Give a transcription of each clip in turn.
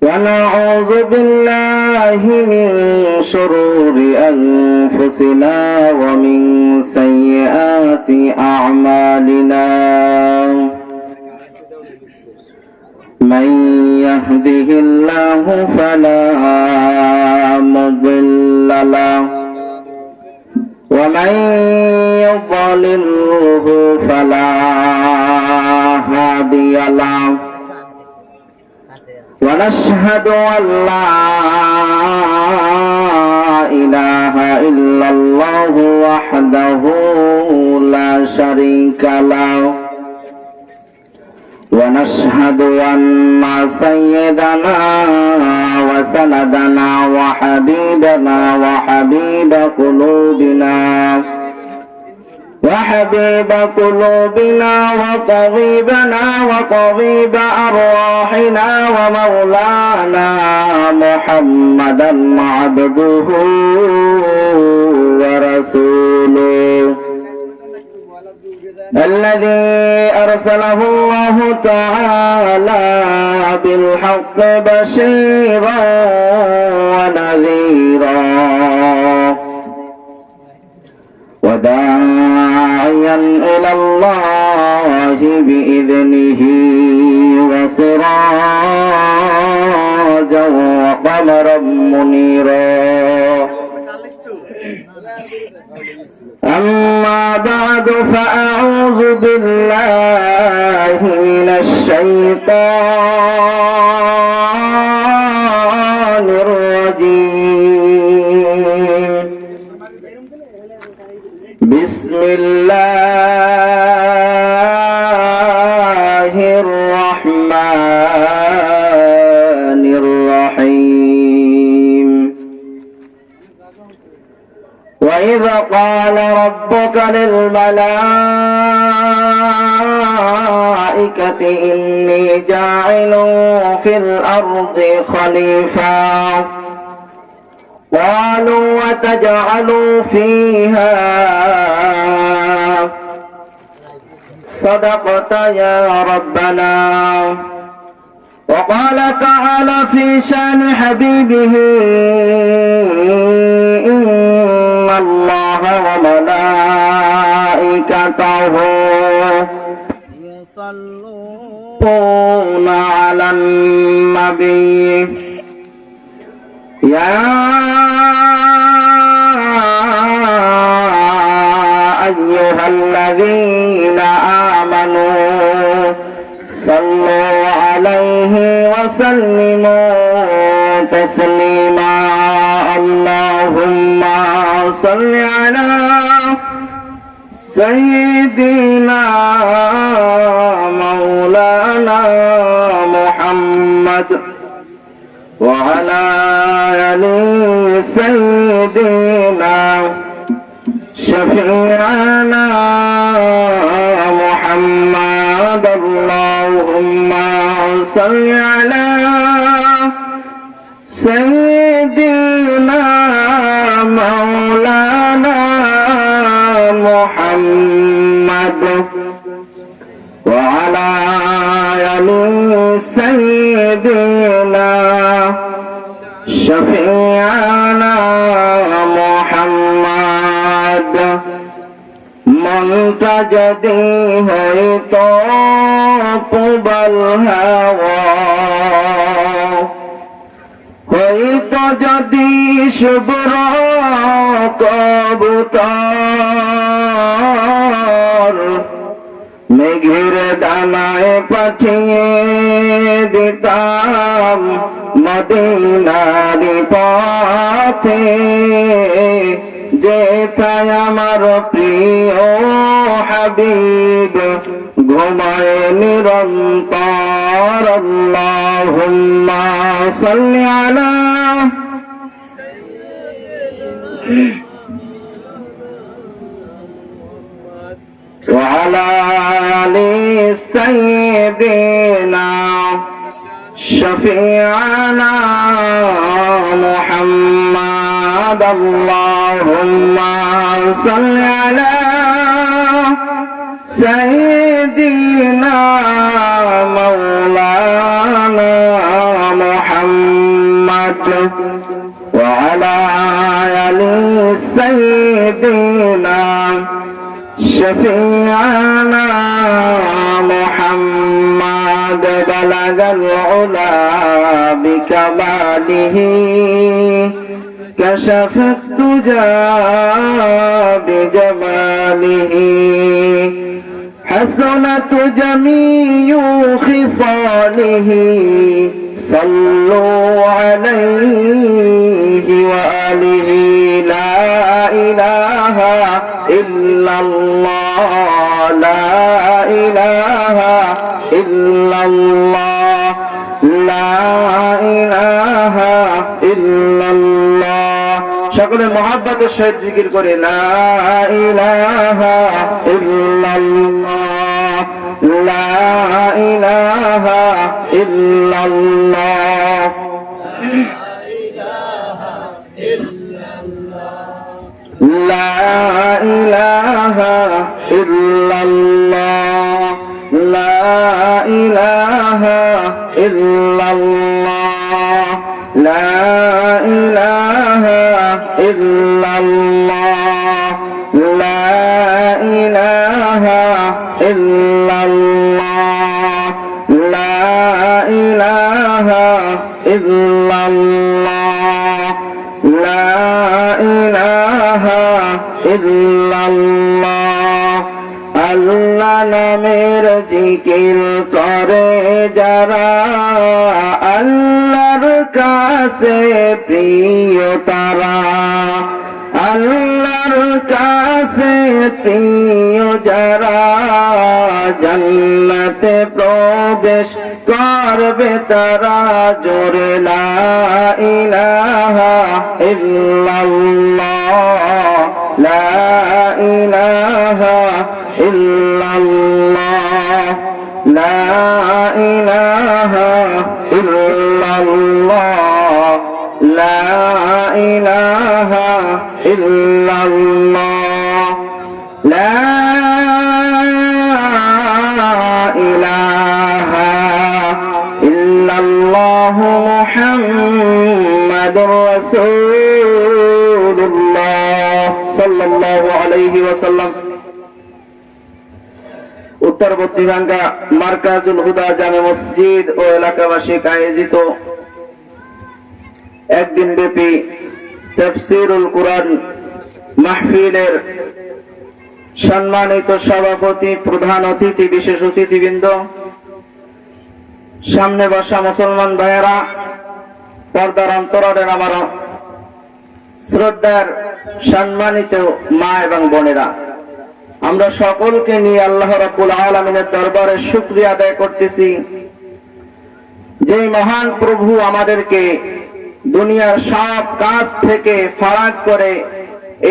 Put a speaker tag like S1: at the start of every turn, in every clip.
S1: ونعوذ بالله من شرور أنفسنا ومن سيئات أعمالنا من يهده الله فلا مضل له ومن يضلله فلا هادي له ونشهد أن لا إله إلا الله وحده لا شريك له ونشهد أن سيدنا وسندنا وحبيبنا وحبيب قلوبنا وطبيبنا وطبيب أرواحنا ومولانا محمدا عبده ورسوله الذي أرسله الله تعالى بالحق بشيرا ونذيرا وداعيا إلى الله بإذنه وسراجا وقمرا منيرا أما بعد فأعوذ بالله من الشيطان الرجيم بسم الله الرحمن الرحيم وإذ قال ربك للملائكة إني جاعل في الأرض خليفة قالوا وتجعل فيها صدقت يا ربنا وقال تعالى في شان حبيبه إن الله وملائكته يصلون على النبي يا أيها الذين آمنوا صلوا عليه وسلموا تسليما اللهم صل على سيدنا مولانا محمد وعلى آل سيدنا شفيعنا محمد اللهم صل على سيدنا مولانا محمد وعلى آل سيدنا شفيعنا محمد منتجدی ہوئی تو قبل ہوا ہوئی تو جدی شبر কবুতর মেঘের দানায় পাঠিয়ে দিতাম মদিনার পথে যেথায় আমার প্রিয় হাবিব ঘুমায় নিরন্তর আল্লাহুম্মা সাল্লি আলা وعلى آل سيدنا شفيعنا محمد اللهم صل على سيدنا مولانا محمد شفيعنا محمد بلغ العلا بكماله كشف الدجى بجماله حسنت جميع خصاله صلوا عليه وآله لا إله إلا الله لا إله إلا الله لا إله إلا الله সকলে মহব্বতের সহিত জিকির করে লা ইলাহা ইল্লাল্লাহ লা ইলাহা ইল্লাল্লাহ লা ইলাহা ইল্লাল্লাহ লা ইলাহা ইল্লাল্লাহ লা ইলাহা ইল্লাল্লাহ লা ইলাহা ইল্লাল্লাহ লা ইলাহা ইল্লাল্লাহ লা ইলাহা ইল্লাল্লাহ আল্লাহ নামের জিকির করে যারা আল্লাহর কাছে প্রিয় তারা আল্লাহর কাছে প্রিয় যারা জান্নাতে প্রবেশ করবে তারা জোরে লা ইলাহা ইল্লাল্লাহ লা ইলাহা ইল্লাল্লাহ লা ইলাহা ইল্লাল্লাহ লা ইলাহা ইল্লাল্লাহ লা ইলাহা ইল্লাল্লাহ মুহাম্মাদুর রাসূলুল্লাহ সাল্লাল্লাহু আলাইহি ওয়াসাল্লাম। উত্তরবর্তী ভাঙ্গা মার্কাজুল হুদা জামে মসজিদ ও এলাকাবাসী আয়োজিত একদিন ব্যাপী তাফসীরুল কুরআন মাহফিলের সম্মানিত সভাপতি, প্রধান অতিথি, বিশেষ অতিথিবৃন্দ, সামনে বসা মুসলমান ভাইয়েরা, পর্দার অন্তরালের আমার শ্রদ্ধার সম্মানিত মা এবং বোনেরা, আমরা সকলকে নিয়ে আল্লাহ রাব্বুল আলামিনের দরবারে শুকরিয়া আদায় করতেছি যে মহান প্রভু আমাদেরকে দুনিয়ার সব কাজ থেকে ফারাক করে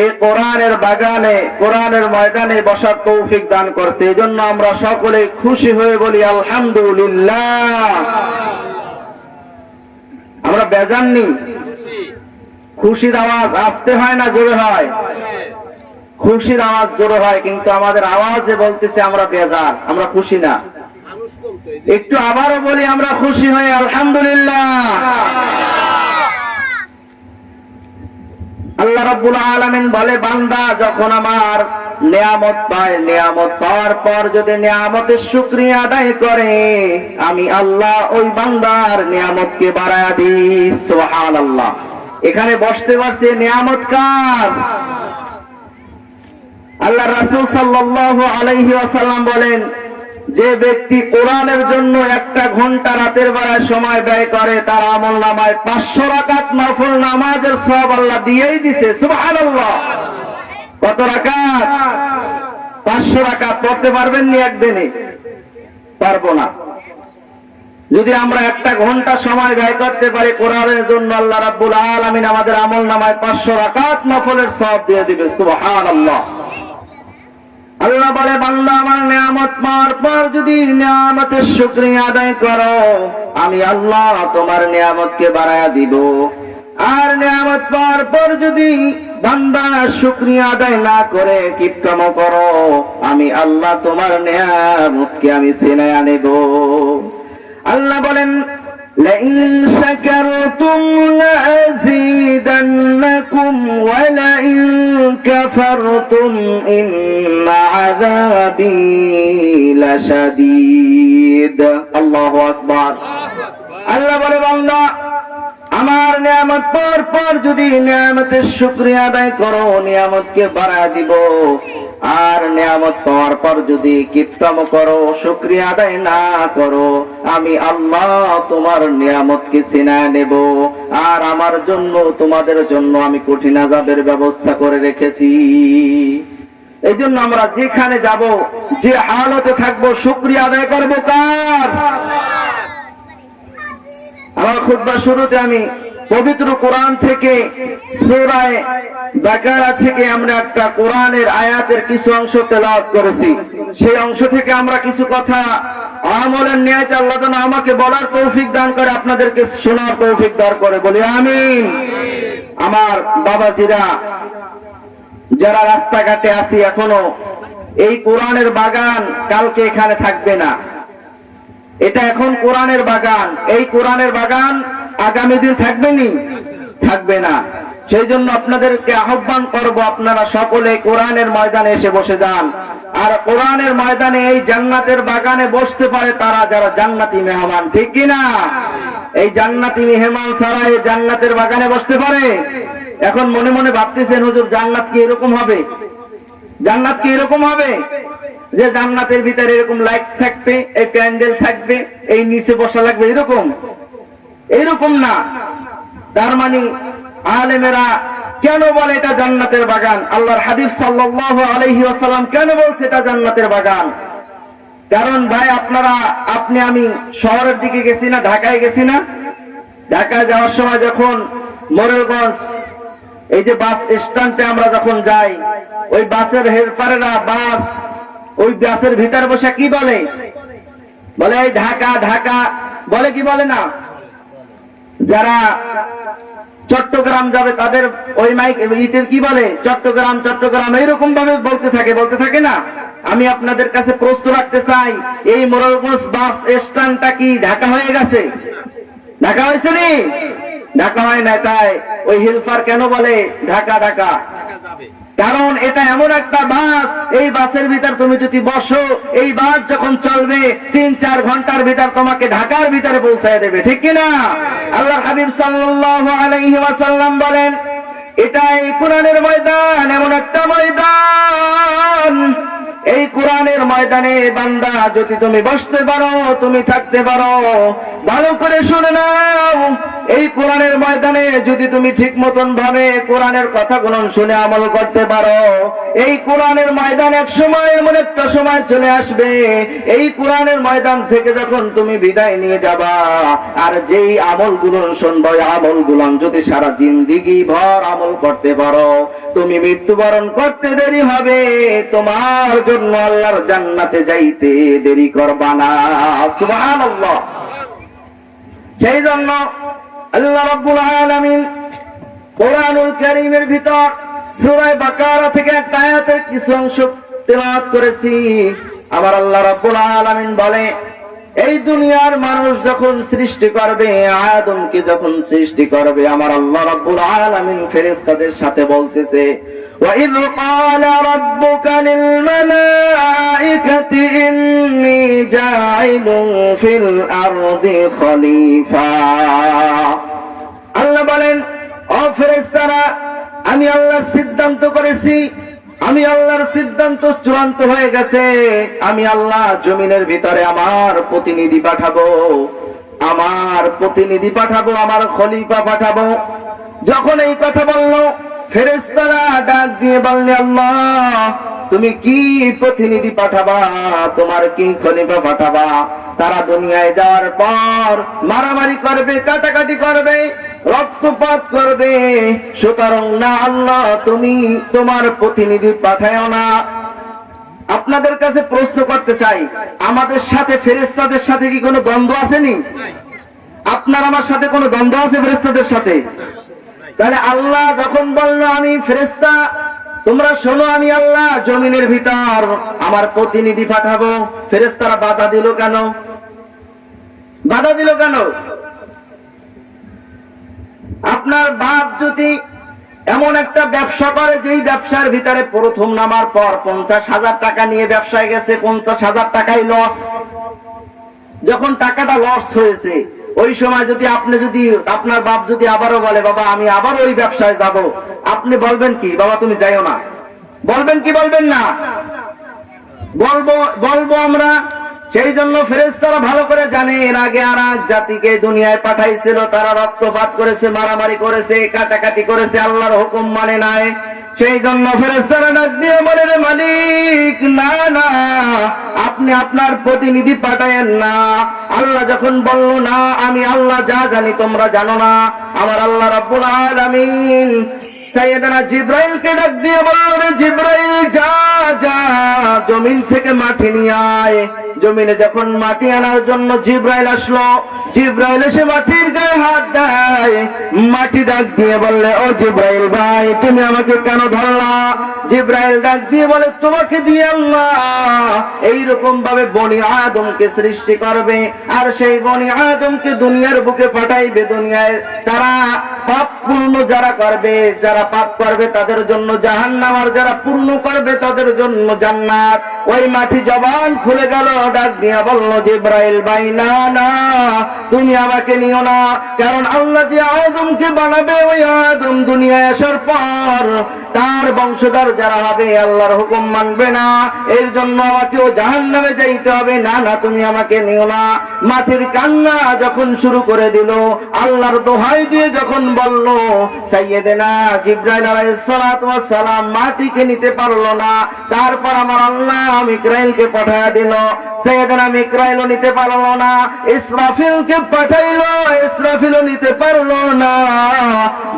S1: এই কোরআনের বাগানে, কোরআনের ময়দানে বসার তৌফিক দান করছে। এজন্য আমরা সকলে খুশি হয়ে বলি আলহামদুলিল্লাহ। আমরা বেজার নেই, খুশির আওয়াজ আসতে হয় না জোরে হয়? খুশির আওয়াজ জোরে হয়, কিন্তু আমাদের আওয়াজে বলতেছে আমরা বেজার, আমরা খুশি না। একটু আবারও বলি আমরা খুশি হই আলহামদুলিল্লাহ। আল্লাহ রাব্বুল আলামিন বলে, বান্দা যখন আমার নিয়ামত পায়, নিয়ামত পাওয়ার পর যদি নিয়ামতের শুকরিয়া আদায় করে, আমি আল্লাহ ওই বান্দার নিয়ামতকে বাড়ায়া দিই। সুবহানাল্লাহ। এখানে বসতে পারছে নিয়ামত কার? আল্লাহ রাসূল সাল্লাল্লাহু আলাইহি ওয়াসাল্লাম বলেন, যে ব্যক্তি কোরআনের জন্য একটা ঘন্টা রাতের বেলায় সময় ব্যয় করে, তার আমলনামায় 500 রাকাত নফল নামাজের সওয়াব আল্লাহ দিয়েই দিয়েছে। সুবহানাল্লাহ। কত রাকাত? 500 রাকাত। পড়তে পারবেন নি একদিনে? পারবো না। যদি আমরা একটা ঘন্টা সময় ব্যয় করতে পারি কোরআনের জন্য, আল্লাহ রাব্বুল আলামিন আমাদের আমলনামায় 500 রাকাত নফলের সওয়াব দিয়ে দিবে। সুবহানাল্লাহ। আল্লাহ বলে, বান্দা আমার নিয়ামত পাওয়ার পর যদি নিয়ামতের শুকরিয়া আদায় করো, আমি আল্লাহ তোমার নিয়ামতকে বাড়ায়া দিব। আর নিয়ামত পাওয়ার পর যদি বান্দা শুকরিয়া আদায় না করে কিপটামো করো, আমি আল্লাহ তোমার নিয়ামতকে আমি ছিনায়া নেব। আল্লাহ বলেন, لئن شكرتم لأزيدنكم ولئن كفرتم إن عذابي لشديد الله أكبر আল্লাহ বলে বান্দা আমার নিয়ামত পাওয়ার পর যদি নিয়ামতের শুকরিয়া আদায় করো নিয়ামতকে বাড়ায় দিব, আর নিয়ামত পাওয়ার পর যদি কিপটাম করো শুকরিয়া আদায় না করো, আমি আল্লাহ তোমার নিয়ামতকে ছিনায় নেব, আর আমার জন্য তোমাদের জন্য আমি কঠিন আযাবের ব্যবস্থা করে রেখেছি। এই জন্য আমরা যেখানে যাব যে হালতে থাকবো শুকরিয়া আদায় করবো কার? আমার খুতবার শুরুতে আমি পবিত্র কোরআন থেকে সূরা বাকারা থেকে আমরা একটা কোরআনের আয়াতের কিছু অংশ তেলাওয়াত করেছি। সেই অংশ থেকে আমরা কিছু কথা আমলের নিয়তে আল্লাহ যেন আমাকে বলার তৌফিক দান করে, আপনাদেরকে শোনার তৌফিক দান করে, বলি আমিন। আমার বাবাজিরা যারা রাস্তাঘাটে আছি এখনো, এই কোরআনের বাগান কালকে এখানে থাকবে না। এটা এখন কোরআনের বাগান, এই কোরআনের বাগান আগামী দিন থাকবে না। সেই জন্য আপনাদেরকে আহ্বান করব, আপনারা সকলে কোরআনের ময়দানে এসে বসে যান। আর কোরআনের ময়দানে এই জান্নাতের বাগানে বসতে পারে তারা যারা জান্নাতি মেহমান, ঠিক কিনা? এই জান্নাতি মেহমান ছাড়া এই জান্নাতের বাগানে বসতে পারে? এখন মনে মনে ভাবতেছেন হুজুর জান্নাত কি এরকম হবে? জান্নাত কি এরকম হবে যে জান্নাতের ভিতরে এরকম লাইট থাকবে, এই প্যান্ডেল থাকবে, এই নিচে বসা লাগবে, এরকম না। তার মানে আলেমেরা কেন বলে এটা জান্নাতের বাগান? আল্লাহর হাবিব সাল্লাল্লাহু আলাইহি ওয়াসাল্লাম কেন বলছে এটা জান্নাতের বাগান? কারণ ভাই আপনি আমি শহরের দিকে গেছি না, ঢাকায় গেছি না? ঢাকায় যাওয়ার সময় যখন মোরেলগঞ্জ এই যে বাস স্ট্যান্ডে আমরা যখন যাই, ওই বাসের হেল্পারেরা ওই বাসের ভিতর বসে কি বলে এই ঢাকা ঢাকা বলে, কি বলে না? যারা চট্টগ্রাম যাবে তাদের ওই মাইক ইতের কি বলে? চট্টগ্রাম চট্টগ্রাম এইরকম ভাবে বলতে থাকে না? আমি আপনাদের কাছে প্রশ্ন রাখতে চাই, এই মোরেলগঞ্জ বাস স্ট্যান্ডটা কি ঢাকা হয়ে গেছে? ঢাকা হয়েছে নি? ঢাকা হয় না। তাই ওই হেল্পার কেন বলে ঢাকা ঢাকা? কারণ এটা এমন একটা বাস, এই বাসের ভিতর তুমি যদি বসো, এই বাস যখন চলবে ৩-৪ ঘন্টার ভিতর তোমাকে ঢাকার ভিতরে পৌঁছায় দেবে, ঠিক কিনা? আল্লাহর হাবিব সাল্লাল্লাহু আলাইহি ওয়াসাল্লাম বলেন এটা এই কোরআনের ময়দান এমন একটা ময়দান, এই কোরআনের ময়দানে বান্দা যদি তুমি বসতে পারো, তুমি থাকতে পারো, ভালো করে শুনে নাও, এই কোরআনের ময়দানে যদি তুমি ঠিক মতন ভাবে কোরআনের কথাগুলো শুনে আমল করতে পারো, এই কোরআনের ময়দান এক সময় এমন একটা সময় চলে আসবে, এই কোরআনের ময়দান থেকে যখন তুমি বিদায় নিয়ে যাবা, আর যেই আমলগুলো শুনবো আমলগুলো যদি সারা জিন্দেগি ভর আমল করতে পারো, তুমি মৃত্যুবরণ করতে দেরি হবে, তোমার জন্য আল্লাহর জান্নাতে যাইতে দেরি করবা না। সুবহানাল্লাহ। সেই জন্য আল্লাহ রাব্বুল আলামিন কোরআনুল কারীমের ভিতর সূরা বাকারা থেকে একটা আয়াতের কিছু অংশ তেলাওয়াত করেছি। আবার আল্লাহ রাব্বুল আলামিন বলে, এই দুনিয়ার মানুষ যখন সৃষ্টি করবে, আদমকে যখন সৃষ্টি করবে, আমার আল্লাহ রাব্বুল আলামিন ফেরেশতাদের সাথে বলতেছে, وَإِذْ قَالَ رَبُّكَ لِلْمَلَائِكَةِ إِنِّي جَاعِلٌ فِي الْأَرْضِ خَلِيفَةً। আল্লাহ বলেন, ও ফেরেশতারা, আমি আল্লাহ সিদ্ধান্ত করেছি, আমি আল্লাহর সিদ্ধান্ত চূড়ান্ত হয়ে গেছে, আমি আল্লাহ জমিনের ভিতরে আমার প্রতিনিধি পাঠাবো, আমার খলিফা পাঠাবো। যখন এই কথা বললো, ফেরেশতারা ডাক দিয়ে বললে, আল্লাহ তুমি কি প্রতিনিধি পাঠাবা, তোমার কি খলিফা পাঠাবা? তারা দুনিয়ায় যাওয়ার পর মারামারি করবে, কাটাকাটি করবে, রক্তপাত করবে, সুতরাং না আল্লাহ তুমি তোমার প্রতিনিধি পাঠাও না। আপনাদের কাছে প্রশ্ন করতে চাই, আমাদের সাথে ফেরেশতাদের সাথে কি কোনো দ্বন্দ্ব আসেনি? আপনার আমার সাথে কোনো দ্বন্দ্ব আছে ফেরেশতাদের সাথে? তাহলে আল্লাহ যখন বলল আমি ফেরেশতা, তোমরা শোনো, আমি আল্লাহ জমিনের ভিতর আমার প্রতিনিধি পাঠাবো, ফেরেশতারা বাধা দিল কেন? আপনার বাপ যদি এমন একটা ব্যবসা করে যেই ব্যবসার ভিতরে প্রথম নামার পর 50,000 টাকা নিয়ে ব্যবসায় গেছে, 50,000 টাকাই লস। যখন টাকাটা লস হয়েছে ওই সময় যদি আপনার বাপ যদি আবারও বলে বাবা আমি আবার ওই ব্যবসায় যাব, আপনি বলবেন কি বাবা তুমি যাইও না? বলবেন কি বলবেন না? বলবো আমরা। সেই জন্য ফেরেশতারা ভালো করে জানে এর আগে আর এক জাতিকে দুনিয়ায় পাঠাইছিল, তারা রক্তপাত করেছে, মারামারি করেছে, কাটাকাটি করেছে, আল্লাহর হুকুম মানে নাই। সেই জন্য ফেরেশতারা ডাক দিয়ে বলে রে মালিক, না না আপনি আপনার প্রতিনিধি পাঠায়েন না। আল্লাহ যখন বলল না আমি আল্লাহ যা জানি তোমরা জানো না, আমার আল্লাহ রাব্বুল আলামিন সাইয়েদনা জিব্রাইলকে ডাক দিয়ে বলল রে জিব্রাইল যা যা জমিন থেকে মাটি নিয়ে আয়। জমিনে যখন মাটি আনার জন্য জিব্রাইল আসলো, জিব্রাইল এসে মাটির গায়ে হাত দেয়। মাটি ডাক দিয়ে বললে ও জিব্রাইল ভাই তুমি আমাকে কেন ধরলা? জিব্রাইল ডাক দিয়ে বলে তোমাকে দিয়ে আল্লাহ এইরকম ভাবে বনি আদমকে সৃষ্টি করবে, আর সেই বনি আদমকে দুনিয়ার বুকে পাঠাইবে। দুনিয়ায় তারা পাপ পূর্ণ যারা করবে, যারা পাপ করবে তাদের জন্য জাহান্নাম, আর যারা পূর্ণ করবে তাদের জন্য জান্নাত। ওই মাটি জবান খুলে গেল, ডাক দিয়া বলল জিব্রাইল ভাই না না তুমি আমাকে নিও না, কারণ আল্লাহ যে আদমকে বানাবে ওই আদম দুনিয়ায় আসার পর তার বংশধর যারা হবে আল্লাহর হুকুম মানবে না, এর জন্য আমাকেও জাহান্নামে যাইতে হবে। না না তুমি আমাকে নিও না। মাটির কান্না যখন শুরু করে দিল, আল্লাহর দোহাই দিয়ে যখন বলল, সাইয়েদেনা জিব্রাইল আলাইহিস সালাতু ওয়াস সালাম মাটিকে নিতে পারলো না। তারপর আমার আল্লাহ মিকরাইলকে পাঠিয়ে দিল, সাইয়েদেনা মিকরাইলও নিতে পারলো না। ইসরাফিলকে পাঠাইলো, ইসরাফিলও নিতে পারলো না।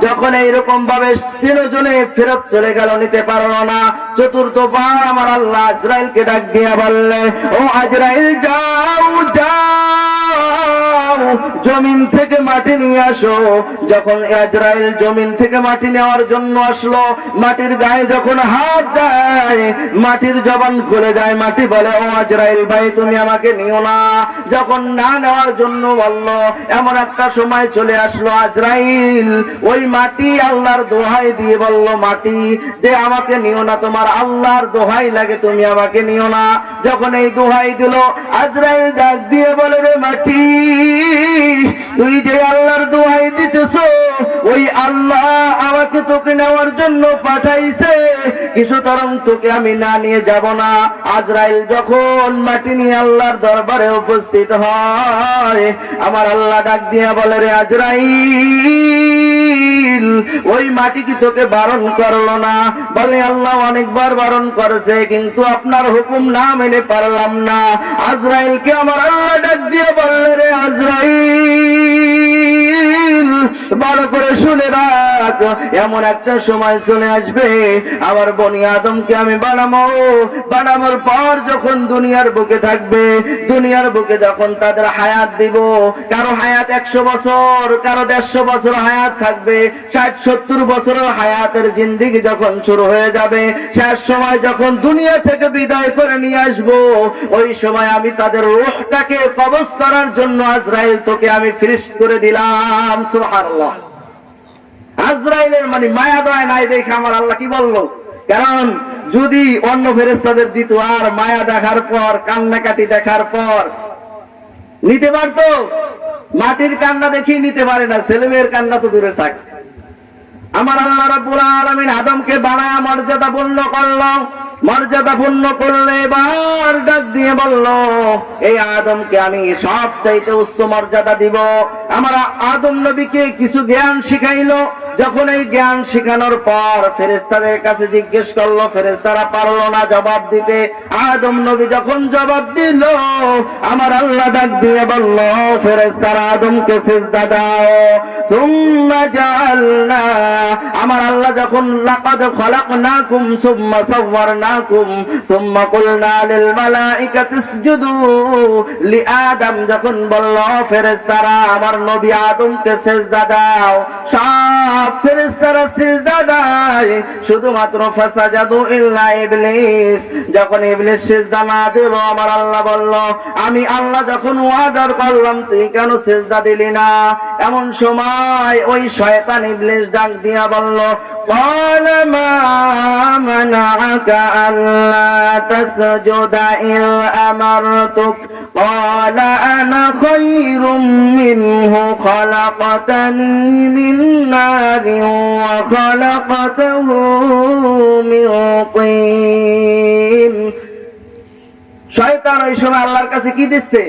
S1: যখন এইরকম ভাবে তিনজনে ফেরত চলে গেল, নিতে পারলো না। চতুর্থবার আমার আল্লাহ আজরাইলকে ডাক দিয়া বললে ও আজরাইল যাও যাও জমিন থেকে মাটি নিয়ে আসো। যখন আজরাইল জমিন থেকে মাটি নেওয়ার জন্য আসলো, মাটির গায়ে যখন হাত দেয় মাটির জবান খুলে যায়। মাটি বলে ও আজরাইল ভাই তুমি আমাকে নিও না। যখন না নেওয়ার জন্য বলল, এমন একটা সময় চলে আসলো আজরাইল ওই মাটি আল্লাহর দোহাই দিয়ে বলল মাটি যে আমাকে নিও না, তোমার আল্লাহর দোহাই লাগে তুমি আমাকে নিও না। যখন এই দোহাই দিল, আজরাইল ডাক দিয়ে বলে রে মাটি তুই যে আল্লাহর দোহাই দিতেছ ওই আল্লাহ আমাকে তোকে নেওয়ার জন্য পাঠাইছে, সুতরাং তোকে আমি না নিয়ে যাব না। আজরাইল যখন মাটি নিয়ে আল্লাহর দরবারে উপস্থিত হয়, আমার আল্লাহ ডাক দিয়ে বলে রে আজরাইল ওই মাটি কি তোকে বারণ করলো না? বলে আল্লাহ অনেকবার বারণ করেছে, কিন্তু আপনার হুকুম না মেনে পারলাম না। আজরাইলকে আমার আল্লাহ ডাক দিয়ে বললে রে আজরাইল ভালো করে শুনে রাখ, এমন একটা সময় চলে আসবে আমার বনি আদমকে আমি বানানোর পর যখন দুনিয়ার বুকে থাকবে, দুনিয়ার বুকে যখন তাদের হায়াত দিব, কারো হায়াত 100 বছর, কারো 150 বছর হায়াত থাকবে, 60-70 বছরের হায়াতের জিন্দেগি যখন শুরু হয়ে যাবে, শেষ সময় যখন দুনিয়া থেকে বিদায় করে নিয়ে আসবো, ওই সময় আমি তাদের রূহটাকে কবজ করার জন্য আজরাইল তোকে আমি ফিরিস্ট করে দিলাম। সুবহানাল্লাহ। আজরাইলের মানে মায়া দয়া নাই দেখে আমার আল্লাহ কি বললো, কারণ যদি অন্য ফেরেশতাদের দিত আর মায়া দেখার পর কান্নাকাটি দেখার পর নিতে পারতো। মাটির কান্না দেখি নিতে পারে না, ছেলে মেয়ের কান্না তো দূরে থাক। আমার আল্লাহ রাব্বুল আলামিন আদমকে বানায়া মর্যাদা পূর্ণ করলো, মর্যাদা পূর্ণ করলে এবার ডাক দিয়ে বলল এই আদমকে আমি সবচাইতে উচ্চ মর্যাদা দিব। আমার আদম নবীকে কিছু জ্ঞান শিখাইলো। যখন এই জ্ঞান শিখানোর পর ফেরেশতাদের কাছে জিজ্ঞেস করলো, ফেরেশতারা পারলো না জবাব দিতে। আদম নবী যখন জবাব দিল, আমার আল্লাহ ডাক দিয়ে বলল ফেরেশতারা আদমকে সিজদা দাও। সুম্মা জাআলনা, আমার আল্লাহ যখন লাকাদ খালাকনাকুম সুম্মা সাওয়ারনাকুম সুম্মা কুলনা লিল মালাইকাতি ইসজুদু লিআদম, যখন বলল ফেরেশতারা আমার নবী আদমকে সিজদা দাও, সব ফেরেশতারা সিজদা দেয়, শুধুমাত্র ফাসাজাদু ইল্লা ইবলিস। যখন ইবলিস সিজদা না দেব, আমার আল্লাহ বলল, আমি আল্লাহ যখন ওয়াদা করলাম তুই কেন সিজদা দিলি না? এমন সময় ওই শয়তান ইবলিস ডাক দিয়া বলল, قال ما منعك ألا تسجد إذ أمرتك قال أنا خير منه خلقتني من نار وخلقته من طين। শয়তান ওই সময় আল্লাহর কাছে কি দিচ্ছে?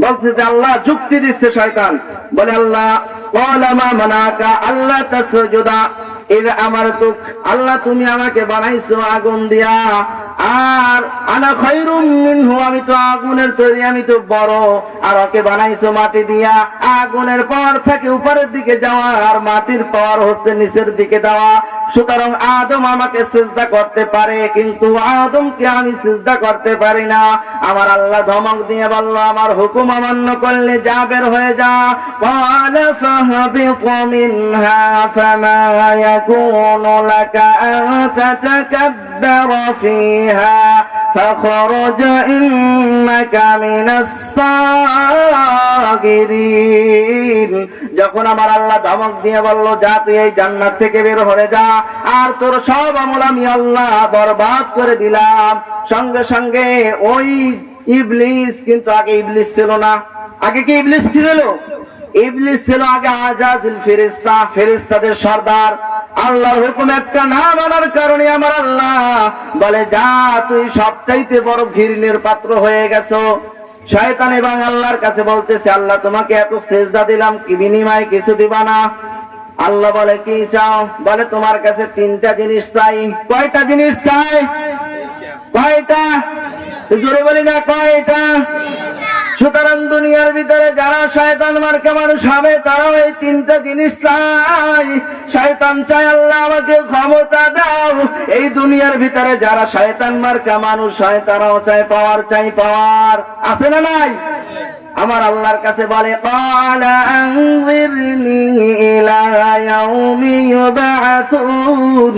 S1: বলছে যে আল্লাহ যুক্তি দিচ্ছে। শয়তান বলে, আল্লাহ ক্বালা মা মানাকা আল্লা তাসজুদা ইয আমারতুক, আল্লাহ তুমি আমাকে বানাইছো আগুন দিয়া, আর আনা খায়রুম মিনহু, আমি তো আগুনের তৈরি, আমি তো বড়, আর ওকে বানাইছো মাটি দিয়া। আগুনের পাওয়ার থাকে উপরের দিকে যাওয়া, আর মাটির পাওয়ার হচ্ছে নিচের দিকে দেওয়া। সুতরাং আদম আমাকে সিজদা করতে পারে, কিন্তু আদমকে আমি সিজদা করতে পারি না। আমার আল্লাহ ধমক দিয়ে বলল, আমার হুকুম অমান্য করলে যা, বের হয়ে যা। ক্বালা ফাহবিত মিনহা ফামা ইয়াকুনু লাকা আন তাতাকাব্বারা ফিহা ফাখরুজ ইন্নাকা মিনাস সাগিরিন। যখন আমার আল্লাহ ধমক দিয়ে বলল, যা তুই এই জান্নাত থেকে বের হয়ে যা, আর তোর সব আমল আমি আল্লাহ বরবাদ করে দিলাম। সঙ্গে সঙ্গে ওই ইবলিস, কিন্তু আগে ইবলিস ছিল না। আগে কি ইবলিস ছিল? ইবলিস ছিল আগে আজাজিল ফেরেশতা, ফেরেশতাদের সর্দার। আল্লাহর হুকুম একটা না মানার কারণে আমার আল্লাহ বলে, যা তুই সবচাইতে বড় ঘৃণের পাত্র হয়ে গেছো। শয়তান এবং আল্লাহর কাছে বলতেছে, আল্লাহ তোমাকে এত সিজদা দিলাম, কি বিনিময়ে কিছু দিবা না? আল্লাহ বলে, কি চাও? বলে, তোমার কাছে তিনটা জিনিস চাই। কয়টা জিনিস চাই? কয়টা? জোরে বলি না, কয়টা? সুতরাং দুনিয়ার ভিতরে যারা শয়তান মার্কা মানুষ হবে, তারাও এই তিনটা জিনিস চাই। শয়তান চায়, আল্লাহ আমাকে ক্ষমতা দাও। এই দুনিয়ার ভিতরে যারা শয়তান মার্কা মানুষ হয়, তারাও চায় পাওয়ার, চাই পাওয়ার। আছে না নাই? আমার আল্লাহর কাছে বলে, ক্বালা আনযিরনি ইলা ইয়াউমি ইউবআসুন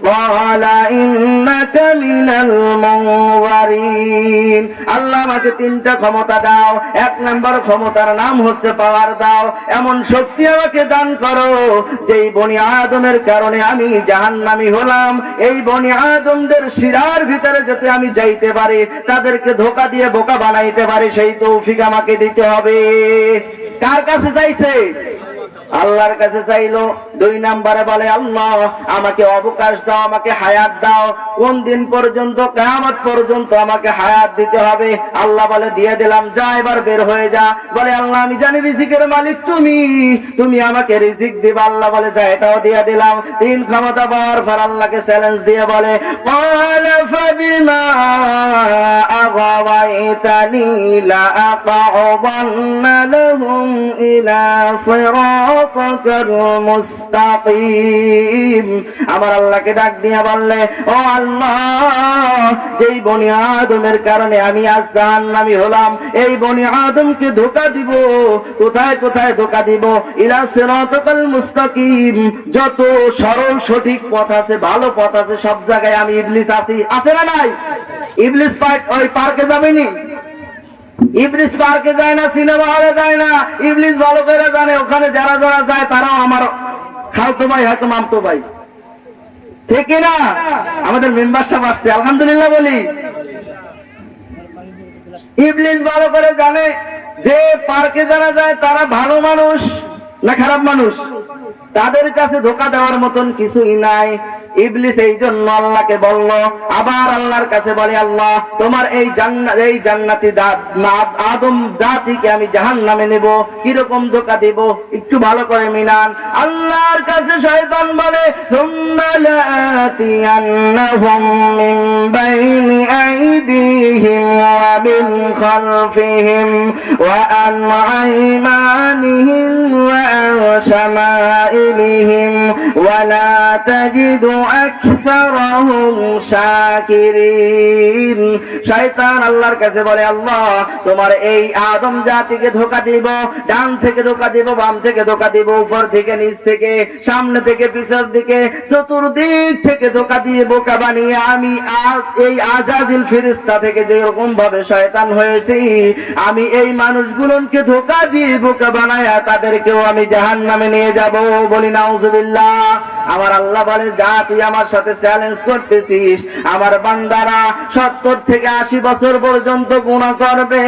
S1: ক্বালা ইন্নাকা মিনাল মুনযারিন। আল্লাহ আমাকে তিনটা ক্ষমতা দাও। এক নম্বর ক্ষমতার নাম হচ্ছে পাওয়ার দাও। এমন শক্তি আমাকে দান করো যেই বনি আদমের কারণে আমি জাহান্নামী হলাম, এই বনি আদমদের শিরার ভিতরে যাতে আমি যাইতে পারি, তাদেরকে ধোঁকা দিয়ে বোকা বানাইতে পারি, সেই তৌফিক আমাকে দিতে হবে। কার কাছে চাইছে? আল্লাহর কাছে চাইলো। দুই নম্বরে বলে, আল্লাহ আমাকে অবকাশ দাও, আমাকে হায়াত দাও। কোন দিন পর্যন্ত? কিয়ামত পর্যন্ত আমাকে হায়াত দিতে হবে। আল্লাহ বলে, দিয়ে দিলাম, যা এবার বের হয়ে যা। বলে, আল্লাহ আমি জানি রিজিকের মালিক তুমি, তুমি আমাকে রিজিক দিবা। আল্লাহ বলে, যা এটাও দিয়ে দিলাম। তিন ক্ষমতা পাওয়ার পর আল্লাহকে চ্যালেঞ্জ দিয়ে বলে, ক্বালা ফাবিমা আগাওয়াইতানি লা আকাউদান্না লাহুম ইলা সিরাতিকাল মুস্তাকিম। আমার আল্লাহকে ডাক দিয়ে বললে, ও আল্লাহ, যেই বনি আদমের কারণে আমি আজ জাহান্নামী হলাম, এই বনি আদমকে ধোঁকা দিব। কোথায় কোথায় ধোঁকা দিব? ইলা সিরাতিকাল মুস্তাকিম, যত সরল সঠিক পথ আছে, ভালো পথ আছে, সব জায়গায় আমি ইবলিস আছি। আছে না নাই? ইবলিস ওই পার্কে যাবেনি? ইবলিস পার্কে যায় না, সিনেমা হলে যায় না। ইবলিস ভালো করে জানে ওখানে যারা যারা যায় তারাও আমার খালতো ভাই, হয়তো মামতো ভাই। ঠিক না? আমাদের মেম্বার সাহেব আসছে, আলহামদুলিল্লাহ বলি। ইবলিস ভালো করে জানে যে পার্কে যারা যায় তারা ভালো মানুষ না খারাপ মানুষ, তাদের কাছে ধোঁকা দেওয়ার মতন কিছুই নাই। ইবলিস এই জন্য আল্লাহকে বলল, আবার আল্লাহর কাছে বলে, আল্লাহ তোমার এই জান্নাতি আদম জাতিকে আমি জাহান্নামে নেব, কিরকম ধোঁকা দেব একটু ভালো করে মিলান। আল্লাহর কাছে শয়তান বলে, সুম্মা লাআতিয়ান্নাহুম মিন বাইনি আইদিহিম ওয়া মিন খালফিহিম ওয়া আন আইমানিহিম ওয়া আন শামাইলিহিম إليهم ولا تجد أكثرهم شاكرين শয়তান আল্লাহর কাছে বলে, আল্লাহ তোমার এই আদম জাতিকে ধোঁকা দিব, ডান থেকে ধোঁকা দিব, বাম থেকে ধোঁকা দিব, উপর থেকে নিচ থেকে, সামনে থেকে পিছন দিকে, চতুর্দিক থেকে ধোঁকা দিয়ে বোকা বানিয়ে আমি এই আজাজিল ফেরেশতা থেকে যেরকম ভাবে শয়তান হয়েছি, আমি এই মানুষগুলোকে ধোঁকা দিয়ে বোকা বানায়া তাদেরকেও আমি জাহান্নামে নিয়ে যাব। বলি নাউজুবিল্লাহ। আমার আল্লাহ বলে, যা তুই আমার সাথে চ্যালেঞ্জ করতেছিস, আমার বান্দারা 70 থেকে 80 বছর পর্যন্ত গুনাহ করবে,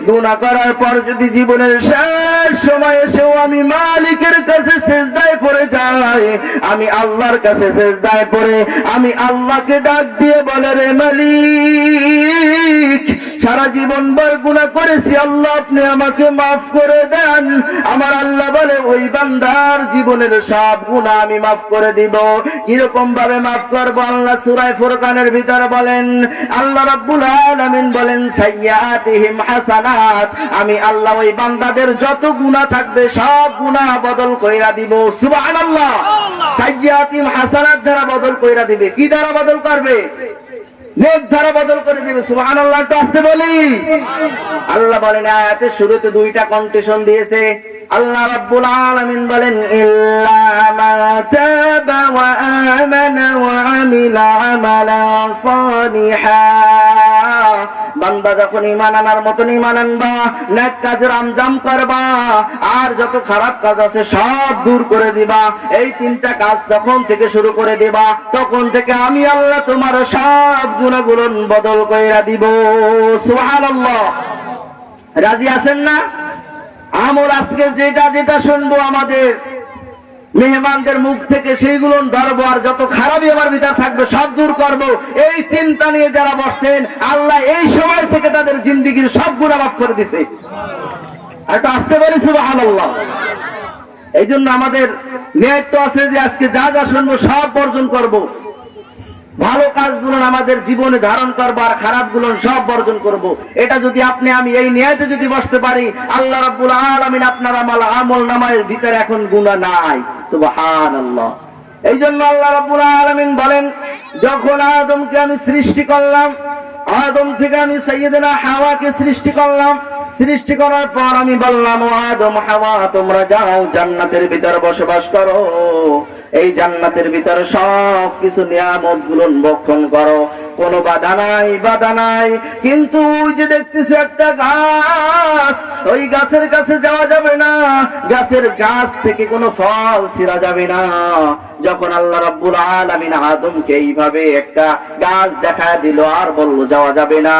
S1: গুনাহ করার পর যদি জীবনের শেষ সময় এসেও আমি মালিকের কাছে সিজদায় পড়ে যাই, আমি আল্লাহর কাছে সিজদায় পড়ে আমি আল্লাহকে ডাক দিয়ে বলে, রে মালিক সারা জীবন ভর গুনাহ করেছি, আল্লাহ আপনি আমাকে মাফ করে দেন। আমার আল্লাহ বলে, ওই বান্দার জীবনের সব গুনাহ আমি মাফ করে দিব। কিরকম ভাবে মাফ করব? আল্লাহ সূরা ফুরকানের ভিতরে বলেন, আল্লাহ রাব্বুল আলামিন বলেন, সাইয়্যাতিহিম হাসানাত, আমি আল্লাহ ওই বান্দাদের যত গুনাহ থাকবে সব গুনাহ বদল কইরা দিব। সুবহানাল্লাহ। সাইয়্যাতিহিম হাসানাত দ্বারা বদল কইরা দিবে। কি দ্বারা বদল করবে? নেক দ্বারা বদল করে দিবে। সুবহানাল্লাহ। তো আসতে বলি। আল্লাহ বলেন, আয়াতের শুরুতে দুইটা কন্ডিশন দিয়েছে। আল্লাহ রাব্বুল আলামিন বলেন, ইল্লা মা তাবা ওয়া আমানা ওয়া আমিলা আমালান সালিহা। বান্দা যখন ঈমান আনার মতন ঈমান আনবা, নেক কাজের আঞ্জাম করবা, আর যত খারাপ কাজ আছে সব দূর করে দিবা, এই তিনটা কাজ যখন থেকে শুরু করে দিবা, তখন থেকে আমি আল্লাহ তোমার সব গুনাহগুলো বদল কইরা দিব। সুবহানাল্লাহ। রাজি আছেন না? আমল আজকে যেটা যেটা শুনবো আমাদের মেহমানদের মুখ থেকে সেইগুলো ধরবো, আর যত খারাপই আমার ভিতর থাকবে সব দূর করবো, এই চিন্তা নিয়ে যারা বসছেন, আল্লাহ এই সময় থেকে তাদের জিন্দেগির সব গুনাহ মাফ করে দিছে। একটু আসতে পারি সুবহানাল্লাহ। এই জন্য আমাদের নিয়ত তো আছে যে আজকে যা যা শুনবো সব বর্জন করব, ভালো কাজগুলো আমাদের জীবনে ধারণ করবো, আর খারাপগুলো সব বর্জন করব। এটা যদি আপনি আমি এই নিয়তে যদি বসতে পারি, আল্লাহ রাব্বুল আলামিন আপনার আমল নামায় ভিতরে এখন গুনাহ নাই। সুবহানাল্লাহ। এই জন্য আল্লাহ রাব্বুল আলামিন বলেন, যখন আদমকে আমি সৃষ্টি করলাম, আদম থেকে আমি সাইয়্যিদানা হাওয়াকে সৃষ্টি করলাম, সৃষ্টি করার পর আমি বললাম, ও আদম হাওয়া তোমরা যাও জান্নাতের ভিতরে বসবাস করো, এই জান্নাতের ভিতরে সব কিছু নিয়ামত গুলো ভক্ষণ করো, কোনো বাধা নাই, বাধা নাই। কিন্তু ওই যে দেখতেছি একটা গাছ, ওই গাছের কাছে যাওয়া যাবে না, গাছের গাছ থেকে কোনো ফল ছিঁড়া যাবে না। যখন আল্লাহ রাব্বুল আলামিন আদমকে এইভাবে একটা গাছ দেখায় দিল আর বলল যাওয়া যাবে না,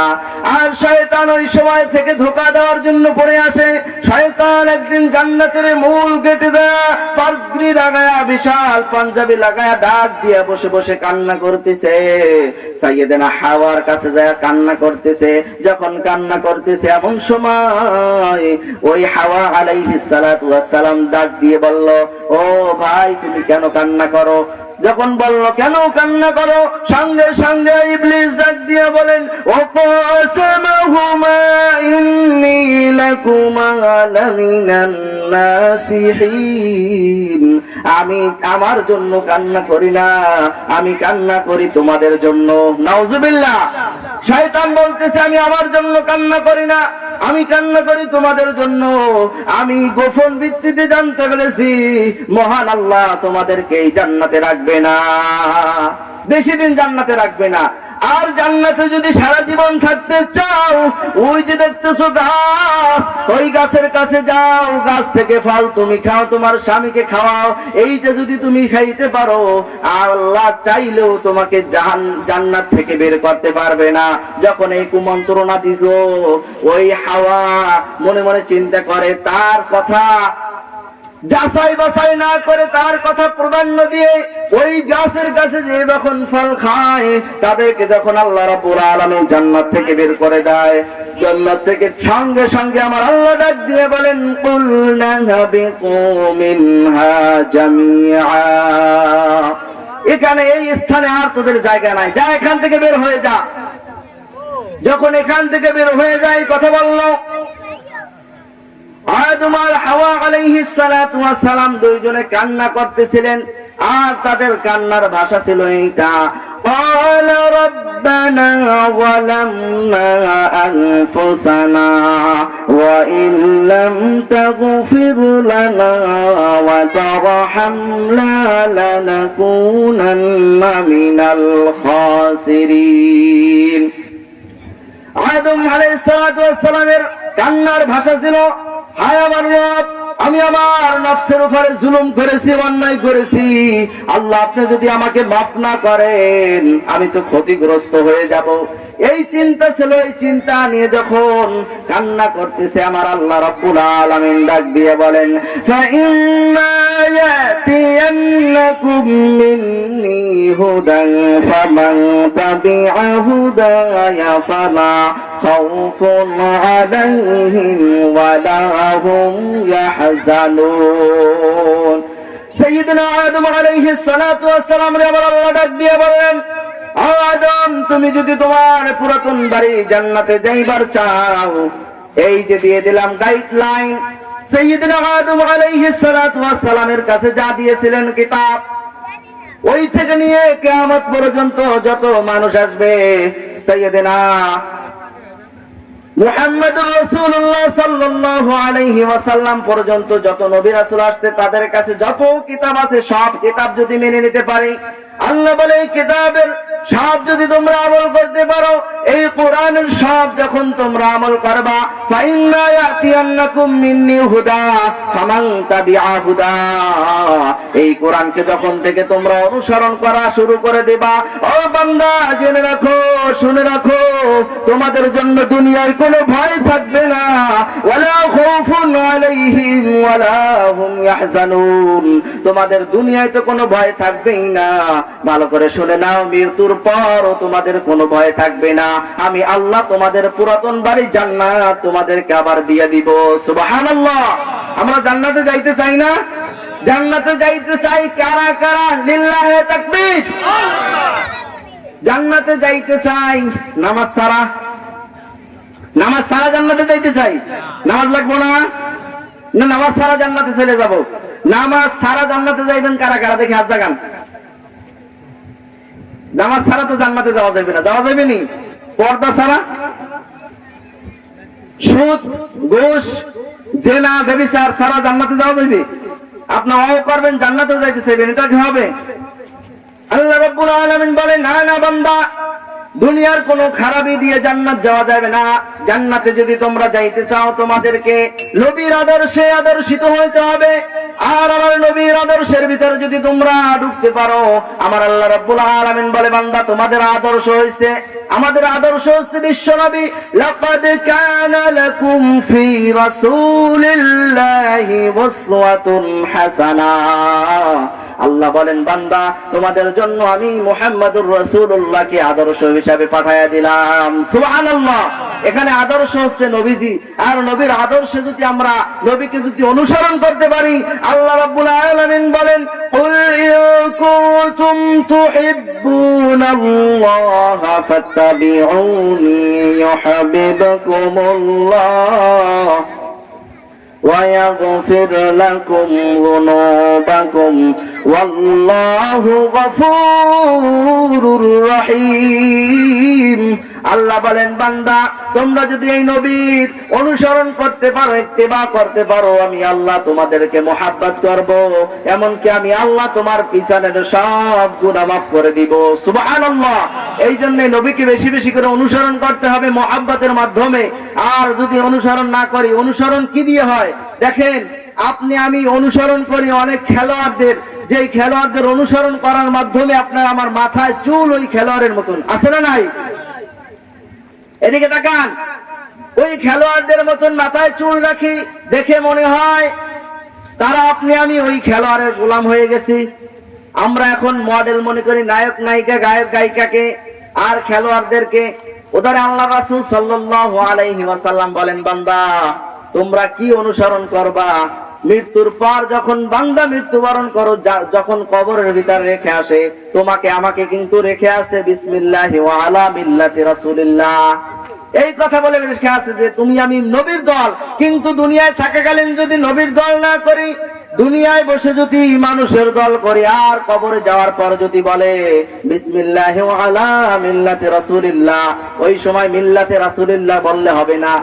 S1: আর শয়তান ওই সময় থেকে ধোঁকা দেওয়ার জন্য পড়ে আসে। শয়তান একদিন জান্নাতের মূল গেটে দেয়া পাগড়ি লাগায়া, বিশাল পাঞ্জাবি লাগায়া, ডাক দিয়া বসে বসে কান্না করতেছে। সাইয়্যিদানা হাওয়ার কাছে যায় কান্না করতেছে। যখন কান্না করতেছে এমন সময় ওই হাওয়া আলাইহিস সালাতু ওয়াস সালাম ডাক দিয়ে বলল, ও ভাই তুমি কেন কান্না করো? যখন বলল কেন কান্না করো, সঙ্গে সঙ্গে ইবলিস ডাক দিয়ে বলেন, ও কাসামাহুমা ইন্নী লাকুমা লামিনান নাসিহিন, আমি আমার জন্য কান্না করি না, আমি কান্না করি তোমাদের জন্য। নাউজুবিল্লাহ। শয়তান বলতেছে আমি আমার জন্য কান্না করি না, আমি কান্না করি তোমাদের জন্য। আমি গোপন ভিত্তিতে জানতে পেরেছি মহান আল্লাহ তোমাদেরকে এই জান্নাতে রাখবে না, বেশি দিন জান্নাতে রাখবে না। আর জান্নাতে যদি সারা জীবন থাকতে চাও, ওই যে দেখতেছো গাছ, ওই গাছের কাছে যাও, গাছ থেকে ফল তুমি খাও, তোমার স্বামীকে খাওয়াও। এইটা যদি তুমি খাইতে পারো, আল্লাহ চাইলেও তোমাকে জান্নাত থেকে বের করতে পারবে না। যখন এই কুমন্ত্রণা দিল, ওই হাওয়া মনে মনে চিন্তা করে, তার কথা যাচাই বাছাই না করে, তার কথা প্রাধান্য দিয়ে ওই গাছের কাছে যে যখন ফল খায়, তাদেরকে যখন আল্লাহ রাব্বুল আলামিন জান্নাত থেকে বের করে দেয়, জান্নাত থেকে সঙ্গে সঙ্গে আমার আল্লাহ ডাক দিয়ে বলেন, কুলনা হাবিকু মিনহা জামিআ, এখানে এই স্থানে আর তোদের জায়গা নাই, যা এখান থেকে বের হয়ে যা। যখন এখান থেকে বের হয়ে যায় কথা বলল, আদম আর হাওয়া আলাইহিস সালাতু ওয়াস সালাম দুইজনে কান্না করতেছিলেন, আর তাদের কান্নার ভাষা ছিল এইটা, قال ربنا ظلمنا أنفسنا وإن لم تغفر لنا وترحمنا لنكونن من الخاسرين। আদম আলাইহিস সালাতু ওয়াস সালামের কান্নার ভাষা ছিল, হায় আমার রব, আমি আমার নফসের উপরে জুলুম করেছি, অন্যায় করেছি, আল্লাহ আপনি যদি আমাকে মাফ না করেন আমি তো ক্ষতিগ্রস্ত হয়ে যাব। এই চিন্তা ছিল। এই চিন্তা নিয়ে যখন কান্না করতেছে, আমার আল্লাহ রাব্বুল আলামিন ডাক দিয়ে বলেন, ফাইম্মা ইয়াতিয়ান্নাকুম মিন্নি হুদান ফামান তাবিআ হুদায়া ফালা খাউফুন আলাইহিম ওয়ালা হুম ইয়াহজানুন। সাইয়্যিদনা আদম আলাইহিস সালাতু ওয়াস সালাম রে আল্লাহ ডাক দিয়ে বলেন, আদম তুমি যদি তোমার পুরাতন বাড়ি জান্নাতে যাইবার চাও, এই যে দিয়ে দিলাম গাইডলাইন। সাইয়্যিদনা আদম আলাইহিস সালাতু ওয়াস সালামের কাছে যা দিয়েছিলেন কিতাব, ওই থেকে নিয়ে কিয়ামত পর্যন্ত যত মানুষ আসবে, সাইয়্যিদনা মুহাম্মদুর রাসূলুল্লাহ সাল্লাল্লাহু আলাইহি ওয়াসাল্লাম পর্যন্ত যত নবী রাসূল আসছে, তাদের কাছে যত কিতাব আছে সব কিতাব যদি মেনে নিতে পারি, আল্লাহ বলে এই কিতাবের সব যদি তোমরা আমল করতে পারো, এই কোরআনের সব যখন তোমরা আমল করবা, ফাইন্না ইয়াতিয়ান্নাকুম মিন্নি হুদা ফামান তাবিআ হুদা, এই কোরআনকে যখন থেকে তোমরা অনুসরণ করা শুরু করে দিবা, ও বান্দা জেনে রাখো, শুনে রাখো, তোমাদের জন্য দুনিয়ায় কোনো ভয় থাকবে না, ওয়ালা খাউফুন আলাইহিম ওয়ালা হুম ইয়াহজানুন, তোমাদের দুনিয়ায় তো কোনো ভয় থাকবেই না। ভালো করে শুনে নাও, মৃত্যুর পরও তোমাদের কোনো ভয় থাকবে না। আমি আল্লাহ তোমাদের পুরাতন বাড়ি জান্নাত তোমাদেরকে আবার দিয়ে দিব। সুবহানাল্লাহ। আমরা জান্নাতে যাইতে চাই না? জান্নাতে যাইতে চাই কারা কারা? লিল্লাহে তাকবীর। জান্নাতে যাইতে চাই নামাজ ছাড়া? নামাজ ছাড়া জান্নাতে যাইতে চাই? নামাজ লাগবো না? না নামাজ ছাড়া জান্নাতে চলে যাব? নামাজ ছাড়া জান্নাতে যাইবেন কারা কারা? দেখি হাত জাগান। নামাজ ছাড়া তো জান্নাতে যাওয়া যাবে না। যাওয়া যাবে নি? পর্দা ছাড়া, সুদ, ঘুষ, জেনা, ব্যভিচার ছাড়া জান্নাতে যাওয়া যাবে? আপনি অও করবেন, জান্নাতে যাইতে চাইবেন, এটা কি হবে? আল্লাহ রাব্বুল আলামিন বলেন, না না বান্দা, দুনিয়ার কোন খারাপি দিয়ে জান্নাত যাওয়া যাবে না। জান্নাতে যদি তোমরা যাইতে চাও, তোমাদেরকে নবীর আদর্শে আদর্শিত হইতে হবে। আর আমার নবীর আদর্শের ভিতরে যদি তোমরা ঢুকতে পারো, আমার আল্লাহ রাব্বুল আলামিন বলে, বান্দা তোমাদের আদর্শ হইছে, আমাদের আদর্শ হচ্ছে বিশ্ব নবী। লাকাদ কানা লাকুম ফি রাসূলিল্লাহি উসওয়াতুন হাসানাহ। আল্লাহ বলেন, বান্দা তোমাদের জন্য আমি মুহাম্মদুর রাসূলুল্লাহকে আদর্শ হিসাবে পাঠায়া দিলাম। সুবহানাল্লাহ। এখানে আদর্শ হচ্ছে নবীজি, আর নবীর আদর্শে যদি আমরা নবীকে যদি অনুসরণ করতে পারি, আল্লাহ রাব্বুল আলামিন বলেন, কুল ইন কুনতুম তুহিব্বুনাল্লাহা ফাত্তাবিউনি ইউহিব্বুকুমুল্লাহ ويغفر لكم ذنوبكم والله غفور رحيم। আল্লাহ বলেন, বান্দা তোমরা যদি এই নবীর অনুসরণ করতে পারো, ইত্তেবা করতে পারো, আমি আল্লাহ তোমাদেরকে মহাব্বত করব, এমনকি আমি আল্লাহ তোমার পিছনের সব গুনাহ মাফ করে দিব। সুবহানাল্লাহ। এই জন্য নবীকে বেশি বেশি করে অনুসরণ করতে হবে মহাব্বতের মাধ্যমে। আর যদি অনুসরণ না করি, অনুসরণ কি দিয়ে হয় দেখেন, আপনি আমি অনুসরণ করি অনেক খেলোয়াড়দের, যে খেলোয়াড়দের অনুসরণ করার মাধ্যমে আপনার আমার মাথায় চুল ওই খেলোয়াড়ের মতন আছে না নাই? এদিকে তাকান, ওই খেলোয়াড়দের মতন মাথায় চুল রাখি, দেখে মনে হয় তারা আপনি আমি ওই খেলোয়াড়ের গোলাম হয়ে গেছি। আমরা এখন মডেল মনে করি নায়ক নায়িকা, গায়ক গায়িকাকে আর খেলোয়াড়দেরকে। ওদের আল্লাহ রাসূল সাল্লাল্লাহু আলাইহি ওয়াসাল্লাম বলেন, বান্দা তোমরা কি অনুসরণ করবা? মৃত্যুর পর যখন বান্দা মৃত্যুবরণ করো, যখন কবরের ভিতরে রেখে আসে, তোমাকে আমাকে কিন্তু রেখে আসে বিসমিল্লাহি ওয়া আলা মিল্লাতি রাসূলিল্লাহ। এই কথা বলে রেখে আছে যে তুমি আমি নবীর দল, কিন্তু দুনিয়ায় থাকাকালীন যদি নবীর দল না করি, দুনিয়ায় বসে যদি মানুষের দল করি, আর কবরে যাওয়ার পর যদি বলে বিসমিল্লাহি ওয়া আলা মিল্লাতি রাসূলিল্লাহ, ওই সময় মিল্লাতে রাসূলিল্লাহ বললে হবে না।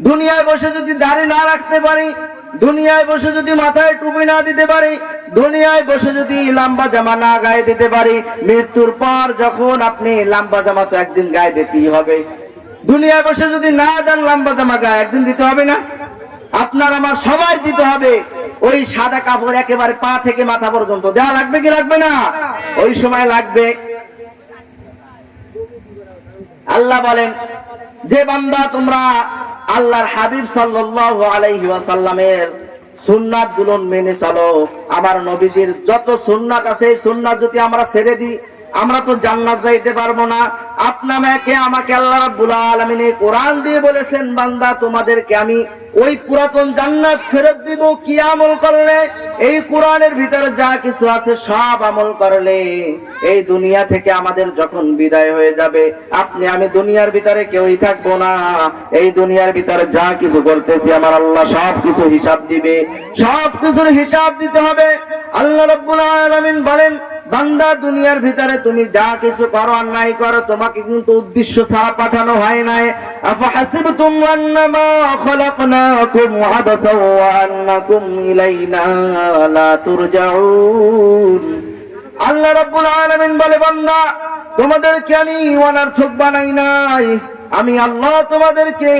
S1: দুনিয়ায় বসে যদি দাড়ি না রাখতে পারি, দুনিয়ায় বসে যদি মাথায় টুপি না দিতে পারি, দুনিয়ায় বসে যদি লম্বা জামা না গায়ে দিতে পারি, মৃত্যুর পর যখন আপনি লম্বা জামা তো একদিন গায়ে দিতেই হবে। দুনিয়ায় বসে যদি না দেন লম্বা জামা গায়ে, একদিন দিতে হবে না? আপনার আমার সবাই দিতে হবে। ওই সাদা কাপড় একেবারে পা থেকে মাথা পর্যন্ত দেওয়া লাগবে কি লাগবে না? ওই সময় লাগবে। আল্লাহ বলেন যে বান্দা তোমরা আল্লাহর হাবিব সাল্লাল্লাহু আলাইহি ওয়াসাল্লামের সুন্নাত গুলো মেনে চলো, আমার নবীজির যত সুন্নাত আছে এই সুন্নাত যদি আমরা ছেড়ে দিই, আমরা তো জান্নাত যাইতে পারবো না। আপনাকে আমাকে আল্লাহ রাব্বুল আলামিন কোরআন দিয়ে বলেছেন, বান্দা তোমাদেরকে আমি ওই পুরাতন জান্নাত ফেরত দিব কি আমল করলে? এই কোরআনের ভিতরে যা কিছু আছে সব আমল করলে। এই দুনিয়া থেকে আমাদের যখন বিদায় হয়ে যাবে, আপনি আমি দুনিয়ার ভিতরে কেউই থাকবো না। এই দুনিয়ার ভিতরে যা কিছু করতেছি আমার আল্লাহ সব কিছু হিসাব দিবে, সব কিছুর হিসাব দিতে হবে। আল্লাহ রাব্বুল আলামিন বলেন, বান্দা দুনিয়ার ভিতরে তুমি যা কিছু করো আর নাই করো, তোমাকে কিন্তু উদ্দেশ্য ছাড়া পাঠানো হয় নাই। আফাহাসিবতুম আন্নামা খালাকনাকুম আবাসাও ওয়া আন্নাকুম ইলাইনা লা তুরজাউন। আল্লাহ রাব্বুল আলামিন বলে, বান্দা তোমাদেরকে আমি অনর্থক বানাই নাই, আমি আল্লাহ তোমাদেরকে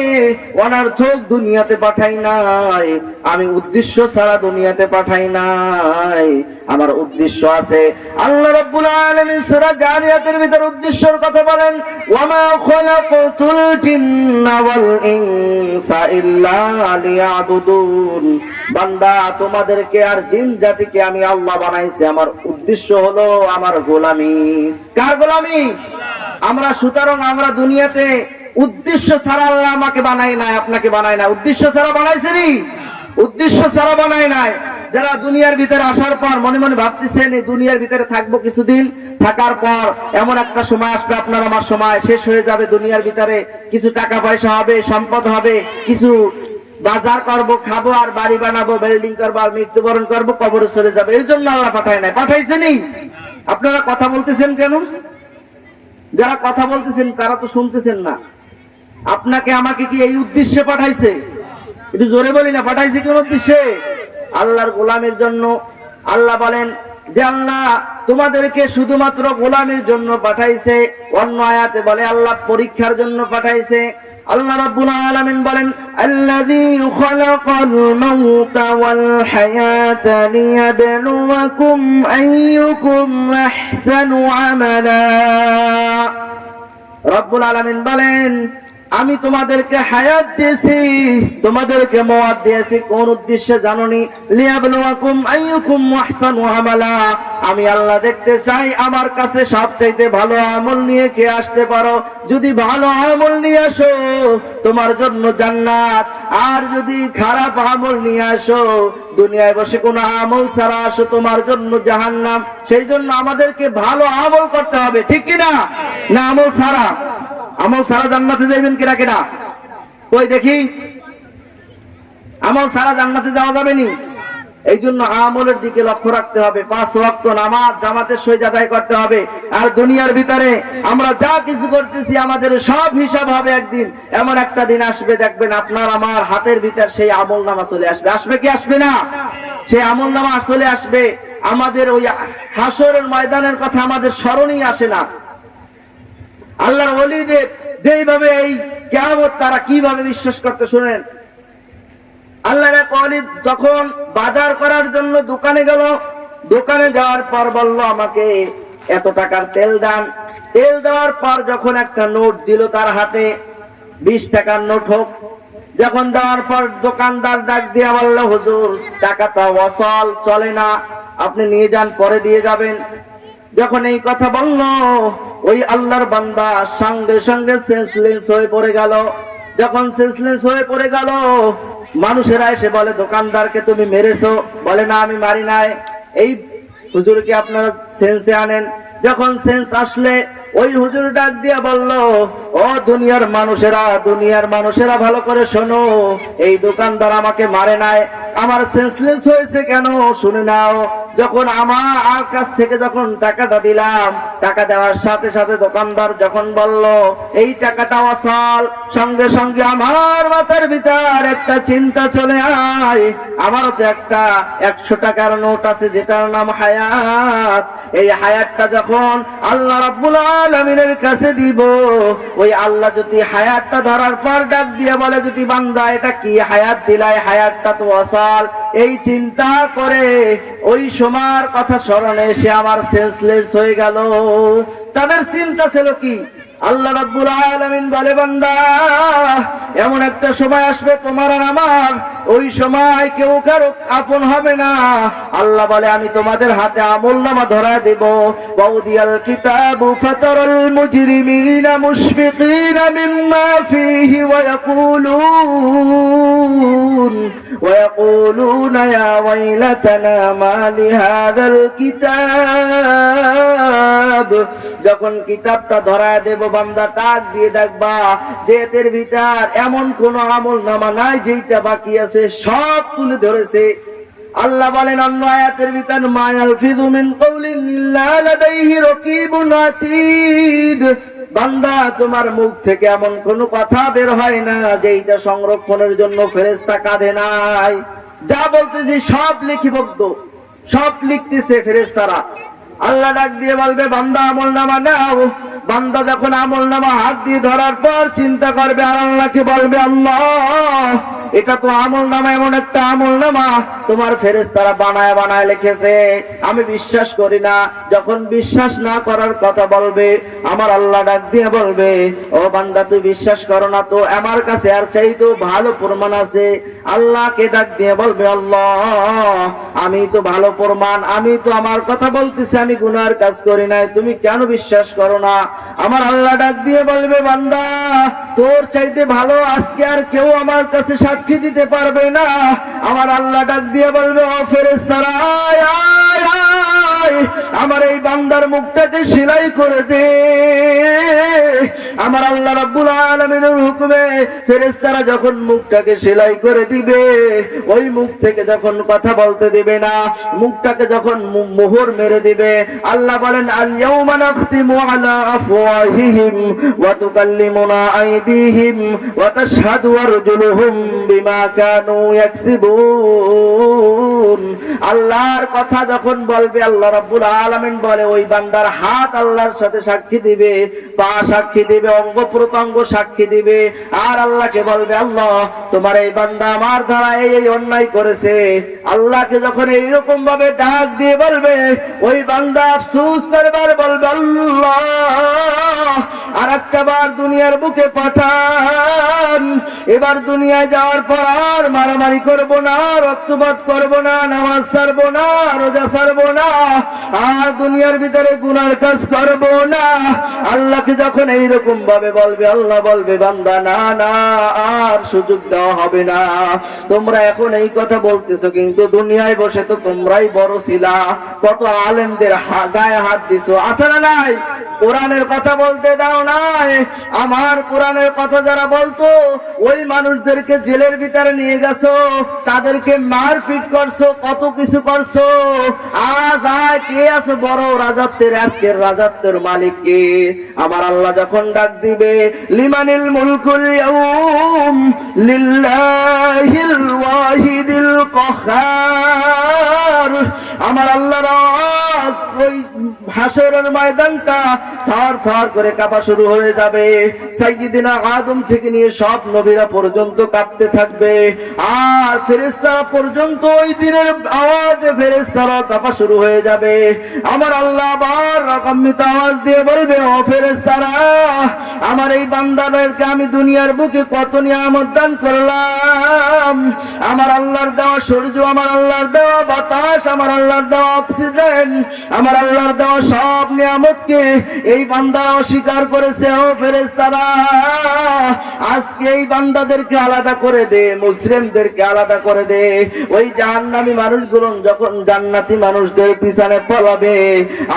S1: অনর্থক দুনিয়াতে পাঠাই নাই, আমি উদ্দেশ্য ছাড়া দুনিয়াতে পাঠাই নাই, আমার উদ্দেশ্য আছে। আল্লাহ রাব্বুল আলামিন সূরা জারিয়াতের ভিতর উদ্দেশ্যের কথা বলেন, ওয়ামা খালাকাতুল জিন্না ওয়াল ইনসা ইল্লা লিয়াবুদুন। বান্দা তোমাদেরকে আর জিন জাতিকে আমি আল্লাহ বানাইছি, আমার উদ্দেশ্য হলো আমার গোলামি। কার গোলামি? আমরা। সুতরাং আমরা দুনিয়াতে উদ্দেশ্য ছাড়া আল্লাহ আমাকে বানাই নাই, আপনাকে বানাই না। উদ্দেশ্য ছাড়া বানাইছেনি? উদ্দেশ্য ছাড়া বানাই নাই। যারা দুনিয়ার ভিতরে আসার পর মনে মনে ভাবতেছেন এই দুনিয়ার ভিতরে থাকবো কিছুদিন, থাকার পর এমন একটা সময় আসবে, আপনার আমার সময় শেষ হয়ে যাবে, দুনিয়ার ভিতরে কিছু টাকা পয়সা হবে, সম্পদ হবে, কিছু বাজার করবো, খাবো, আর বাড়ি বানাবো, বিল্ডিং করবো, আর মৃত্যুবরণ করবো, কবরে চলে যাবে। এই জন্য আল্লাহ পাঠায় নাই। পাঠাইছেনি? আপনারা কথা বলতেছেন কেন? যারা কথা বলতেছেন তারা তো শুনতেছেন না। আপনাকে আমাকে কি এই উদ্দেশ্যে পাঠাইছে? একটু জোরে বলি না, পাঠাইছে কোন উদ্দেশ্যে? আল্লাহর গোলামের জন্য। আল্লাহ বলেন যে আল্লাহ তোমাদেরকে শুধুমাত্র গোলামের জন্য পাঠাইছে। অন্য আয়াতে বলে আল্লাহ পরীক্ষার জন্য পাঠাইছে। আল্লাহ রাব্বুল আলামিন বলেন, আল্লাযী খালাকাল মাউতা ওয়াল হায়াতা লিয়াবলুয়াকুম আইয়ুকুম আহসানু আমালা। রাব্বুল আলামিন বলেন, আমি তোমাদেরকে হায়াত দিয়েছি, তোমাদেরকে মওয়াত দিয়েছি কোন উদ্দেশ্যে জানোনি? লিয়াবলুয়াকুম আইয়ুকুম আহসানু আমালা। আমি আল্লাহ দেখতে চাই আমার কাছে সবচাইতে ভালো আমল নিয়ে কে আসতে পারো। যদি ভালো আমল নিয়ে আসো তোমার জন্য জান্নাত, আর যদি খারাপ আমল নিয়ে আসো, দুনিয়ায় বসে কোনো আমল ছাড়া আসো, তোমার জন্য জাহান্নাম। সেই জন্য আমাদেরকে ভালো আমল করতে হবে, ঠিক কিনা? না আমল ছাড়া? আমল ছাড়া জান্নাতে যাবেন কিনা কিনা? কই দেখি, আমল ছাড়া জান্নাতে যাওয়া যাবে নি। এই জন্য আমলের দিকে লক্ষ্য রাখতে হবে। 5 ওয়াক্ত নামাজ জামাতের সহিত আদায় করতে হবে। আর দুনিয়ার ভিতরে আমরা যা কিছু করতেছি আমাদের সব হিসাব হবে একদিন। এমন একটা দিন আসবে, দেখবেন আপনার আমার হাতের ভিতর সেই আমল নামা চলে আসবে। আসবে কি আসবে না? সেই আমল নামা চলে আসবে। আমাদের ওই হাসরের ময়দানের কথা আমাদের স্মরণই আসে না। আল্লাহর ওলিদের যেইভাবে এই কিয়ামত তারা কিভাবে বিশ্বাস করতে, শুনেন। আল্লাহর এক ওলি যখন বাজার করার জন্য দোকানে গেল, দোকানে যাওয়ার পর বলল আমাকে এত টাকার তেল দেন। তেল দেওয়ার পর যখন একটা নোট দিল তার হাতে, 20 টাকার নোট হোক, যখন দেওয়ার পর দোকানদার ডাক দিয়ে বলল, হুজুর টাকাটা ওয়াসল, চলে না, আপনি নিয়ে যান, পরে দিয়ে যাবেন। যখন এই কথা বলল, ওই আল্লাহর বান্দা সঙ্গে সঙ্গে সেন্সলেস হয়ে পড়ে গেল। যখন সেন্সলেস হয়ে পড়ে গেল, মানুষেরা এসে বলে, দোকানদারকে তুমি মেরেছো? বলে, না আমি মারি নাই। এই হুজুরকে আপনারা সেন্সে আনেন। যখন সেন্স আসলে ওই হুজুর ডাক দিয়া বলল, ও দুনিয়ার মানুষেরা ভালো করে শোনো, এই দোকানদার আমাকে মারে নাই, আমার সেন্সলেস হয়েছে কেন শুনে নাও। যখন আমার কাছ থেকে যখন টাকাটা দিলাম, টাকা দেওয়ার সাথে সাথে দোকানদার যখন বলল এই টাকাটা আসল, সঙ্গে সঙ্গে আমার মাথার ভিতর একটা চিন্তা চলে আয়, আমারও তো একটা 100 টাকার নোট আছে যেটার নাম হায়াত। এই হায়াতটা যখন আল্লাহ রাব্বুল আলামিনের কাছে দিব, ওই আল্লাহ যদি হায়াতটা ধরার পর ডাক দিয়ে বলে, যদি বান্দা এটা কি হায়াত দিলাই, হায়াতটা তো আসল, এই চিন্তা করে ওই সময়ের কথা স্মরণে এসে আমার সেন্সলেস হয়ে গেল। তাদের চিন্তা ছিল কি? আল্লাহ রাব্বুল আলামিন বলে, বান্দা এমন একটা সময় আসবে তোমার আর আমার, ওই সময় কেউ কারো আপন হবে না। আল্লাহ বলে, আমি তোমাদের হাতে আমলনামা ধরায় দেব। ওয়াউদিয়াল কিতাবু ফাতারাল মুজরিমিনা মুশফিকিনা মিম্মা ফীহি ওয়ায়াকুলুনা ইয়া ওয়াইলাতানা মা লিহাযাল কিতাব। যখন কিতাবটা ধরায় দেব, বান্দা টাক দিয়ে দেখবা যে এর ভিতর এমন কোন আমলনামা নাই যেটা বাকি আছে, সব তুলে ধরেছে। আল্লাহ বলেন অন্য আয়াতের ভিতর, মা ইয়ালফিযু মিন কাওলিন ইল্লা লাদাইহি রাকীবুন আতীদ। বান্দা তোমার মুখ থেকে এমন কোন কথা বের হয় না যেটা সংরক্ষণের জন্য ফেরেশতা কাঁধে নাই। যা বলতেছি সব লিপিবদ্ধ, সব লিখতেছে ফেরেশতারা। আল্লাহ ডাক দিয়ে বলবে, বান্দা আমলনামা নাও। বান্দা যখন আমলনামা হাত দিয়ে ধরার পর চিন্তা করবে আর আল্লাহকে বলবে, আল্লাহ এটা তো আমলনামা, এমন একটা আমলনামা তোমার ফেরেশতারা বানায় বানায় লিখেছে, আমি বিশ্বাস করি না। যখন বিশ্বাস না করার কথা বলবে, আমার আল্লাহ ডাক দিয়ে বলবে, ও বান্দা তুই বিশ্বাস করো না তো, আমার কাছে আর চাইতেও ভালো প্রমাণ আছে। আল্লাহকে ডাক দিয়ে বলবে, আল্লাহ আমি তো ভালো প্রমাণ, আমি তো আমার কথা বলতেছি, আমি গুনার কাজ করি নাই, তুমি কেন বিশ্বাস করো না? আমার আল্লাহ ডাক দিয়ে বলবে, বান্দা তোর চাইতে ভালো আজকে আর কেউ আমার কাছে সাক্ষী দিতে পারবে না। আমার আল্লাহ ডাক দিয়ে বলবে, ও ফেরেশতারা আয় আয় আয়, আমার এই বান্দার মুখটাকে সেলাই করে দে। আমার আল্লাহ রাব্বুল আলামিনের হুকুমে ফেরেশতারা যখন মুখটাকে সেলাই করে দিবে, ওই মুখ থেকে যখন কথা বলতে দিবে না, মুখটাকে যখন মোহর মেরে দিবে, আল্লাহ বলেন, আল ইয়াউমা নাখতিমু আলা আফওয়াহিহিম ওয়া তুকাল্লিমুনা আইদিহিম ওয়া তাশহাদু আরজুলুহুম বিমা কানু ইয়াকসিবুন। আল্লাহর কথা যখন বলবে, আল্লাহ রাব্বুল আলামিন বলে, ওই বান্দার হাত আল্লাহর সাথে সাক্ষী দিবে, পা সাক্ষী দিবে, অঙ্গ প্রত্যঙ্গ সাক্ষী দিবে। আর আল্লাহকে বলবে, আল্লাহ তোমার এই বান্দা আমার দ্বারা এই অন্যায় করেছে। আল্লাহকে যখন এইরকম ভাবে ডাক দিয়ে বলবে, ওই বান্দা আফসোস করবার বলবে, আল্লাহ আর একটা বার দুনিয়ার বুকে পাঠান, এবার দুনিয়ায় যাওয়ার পর আর মারামারি করব না, রক্তপাত করব না, নামাজ ছাড়বো না, রোজা ছাড়বো না, আর দুনিয়ার ভিতরে গুনার কাজ করব না। আল্লাহকে যখন এইরকম ভাবে বলবে, আল্লাহ বলবে, বান্দা না না আর সুযোগ দেওয়া হবে না। তোমরা এখন এই কথা বলতেছো, কিন্তু দুনিয়ায় বসে তো তোমরাই বড় ছিলা, কত আলেমদের গায়ে হাত দিছো, আছে না নাই? কোরআনের কথা বলতে দাও নাই। আমার কোরআনের কথা যারা বলতো, ওই মানুষদেরকে জেলের ভিতরে নিয়ে গেছো, তাদেরকে মারপিট করছো, কত কিছু করছো। আজ আয় কে আছে বড় রাজত্বের, আজকের রাজত্বের মালিক কে? আমার আল্লাহ যখন ডাক দিবে, লিমানিল মুলকুল ইয়াউম লিল্লাহিল ওয়াহিদিল কাহ্হার। আমার আল্লাহ ওই হাসরের ময়দানটা থর থর করে কাঁপা শুরু হয়ে যাবে। সাইয়্যিদিনা আদম থেকে নিয়ে সব নবীরা পর্যন্ত কাঁপতে থাকবে, আর ফেরেশতারা পর্যন্ত ওই দিনের আওয়াজে ফেরেশতারা কাঁপা শুরু হয়ে যাবে। আমার আল্লাহ আবার রাকাম্মিত আওয়াজ দিয়ে বলবে, ও ফেরেশতারা আমার এই বান্দাদেরকে আমি দুনিয়ার বুকে কত নিয়ামত দান করলাম। আমার আল্লাহর দেওয়া সূর্য, আমার আল্লাহর দেওয়া বাতাস, আমার আল্লাহর দেওয়া অক্সিজেন, আমার আল্লাহর দেওয়া সব নিয়ামতকে এই বান্দা অস্বীকার করেছে। ও ফেরেশতারা, আজকে এই বান্দাদেরকে আলাদা করে দে, মুসলিমদেরকে আলাদা করে দে। ওই জাহান্নামী মানুষগুলো যখন জান্নাতি মানুষদের পিছনে পলাবে,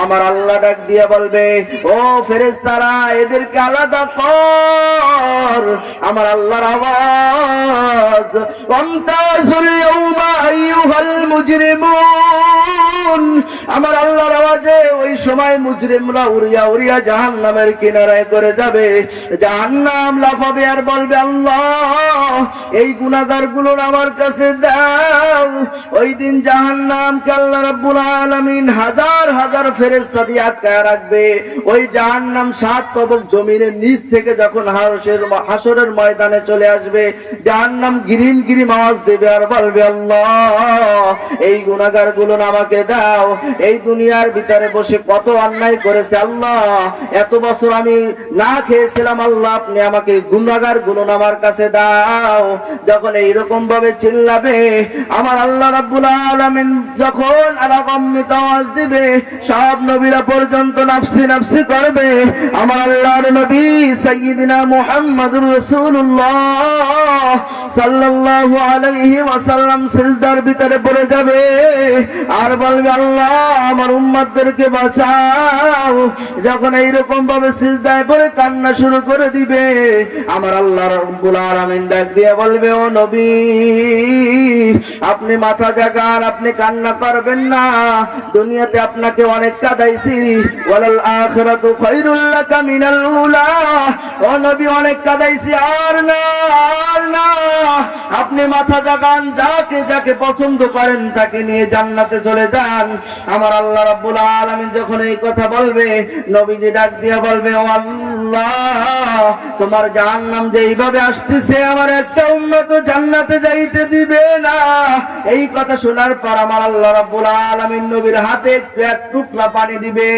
S1: আমার আল্লাহ ডাক দিয়ে বলবে, ও ফেরেশতারা, এদেরকে আলাদা কর। আমার আল্লাহর আওয়াজ, ওয়ামতাজুল ইয়াউমা আইয়ুহাল মুজরিমুন। আমার আল্লাহর আওয়াজে ওই সময় মুজরিমরা উড়িয়া উড়িয়া জাহান্নামের কিনারায় করে যাবে। জাহান্নাম লাফাবে আর বলবে, আল্লাহ, এই গুনাহগারগুলো আমার কাছে দাও। ওই দিন জাহান্নামকে আল্লাহ রাব্বুল আলামিন হাজার হাজার ফেরেশতা দিয়ে আটকায় রাখবে। ওই জাহান্নাম 7 তবক জমিনের নিচ থেকে যখন হাসরের ময়দানে চলে আসবে, জাহান্নাম গিরিম গিরিম আওয়াজ দেবে আর বলবে, আল্লাহ, এই গুনাহগারগুলো আমাকে দাও। এই দুনিয়ার ভিতরে বসে কত অন্যায় করেছে আল্লাহ, এত বছর আমি না খেয়েছিলাম আল্লাহ, আপনি আমাকে গুনাহগারগুলো আমার কাছে দাও। যখন এইরকম ভাবে চিল্লাবে, আমার আল্লাহ রাব্বুল আলামিন যখন আলাকাম্মিত আওয়াজ দিবে, সব নবীরা পর্যন্ত নাফসি নাফসি করবে। আমার আল্লাহর নবী সাইয়্যিদিনা মুহাম্মাদুর রাসূলুল্লাহ সাল্লাল্লাহু আলাইহি ওয়াসাল্লাম সিজদার ভিতরে পড়ে যাবে আর বলবে, আল্লাহ, আমার উম্মতদেরকে বাঁচাও। যখন এইরকম ভাবে সিজদায় পড়ে কান্না শুরু করে দিবে, আমার আল্লাহ রাব্বুল আলামিন ডাক দিয়ে বলবে, ও নবী, আপনি মাথা জাগান, আপনি কান্না করবেন না। দুনিয়াতে আপনাকে অনেক কাঁদাইছি, ওয়ালাল আখিরাতু খায়রুল লাকা মিনাল উলা। ও নবী, অনেক কাঁদাইছি, আর না, আর না। আপনি মাথা জাগান, যাকে যাকে পছন্দ করেন তাকে নিয়ে জান্নাতে চলে যান। আমার আল্লাহ রাব্বুল আলামিন যখন এই কথা বলবে, নবীজি ডাক দিয়ে বলবে, ও আল্লাহ, তোমার জাহান্নাম যে এইভাবে আসতেছে, আমার একটা উম্মত জান্নাতে যাইতে দিবে না। এই কথা শোনার পর আমার আল্লাহ রাব্বুল আলামিন নবীর হাতে এক টুকরা পানি দিবে।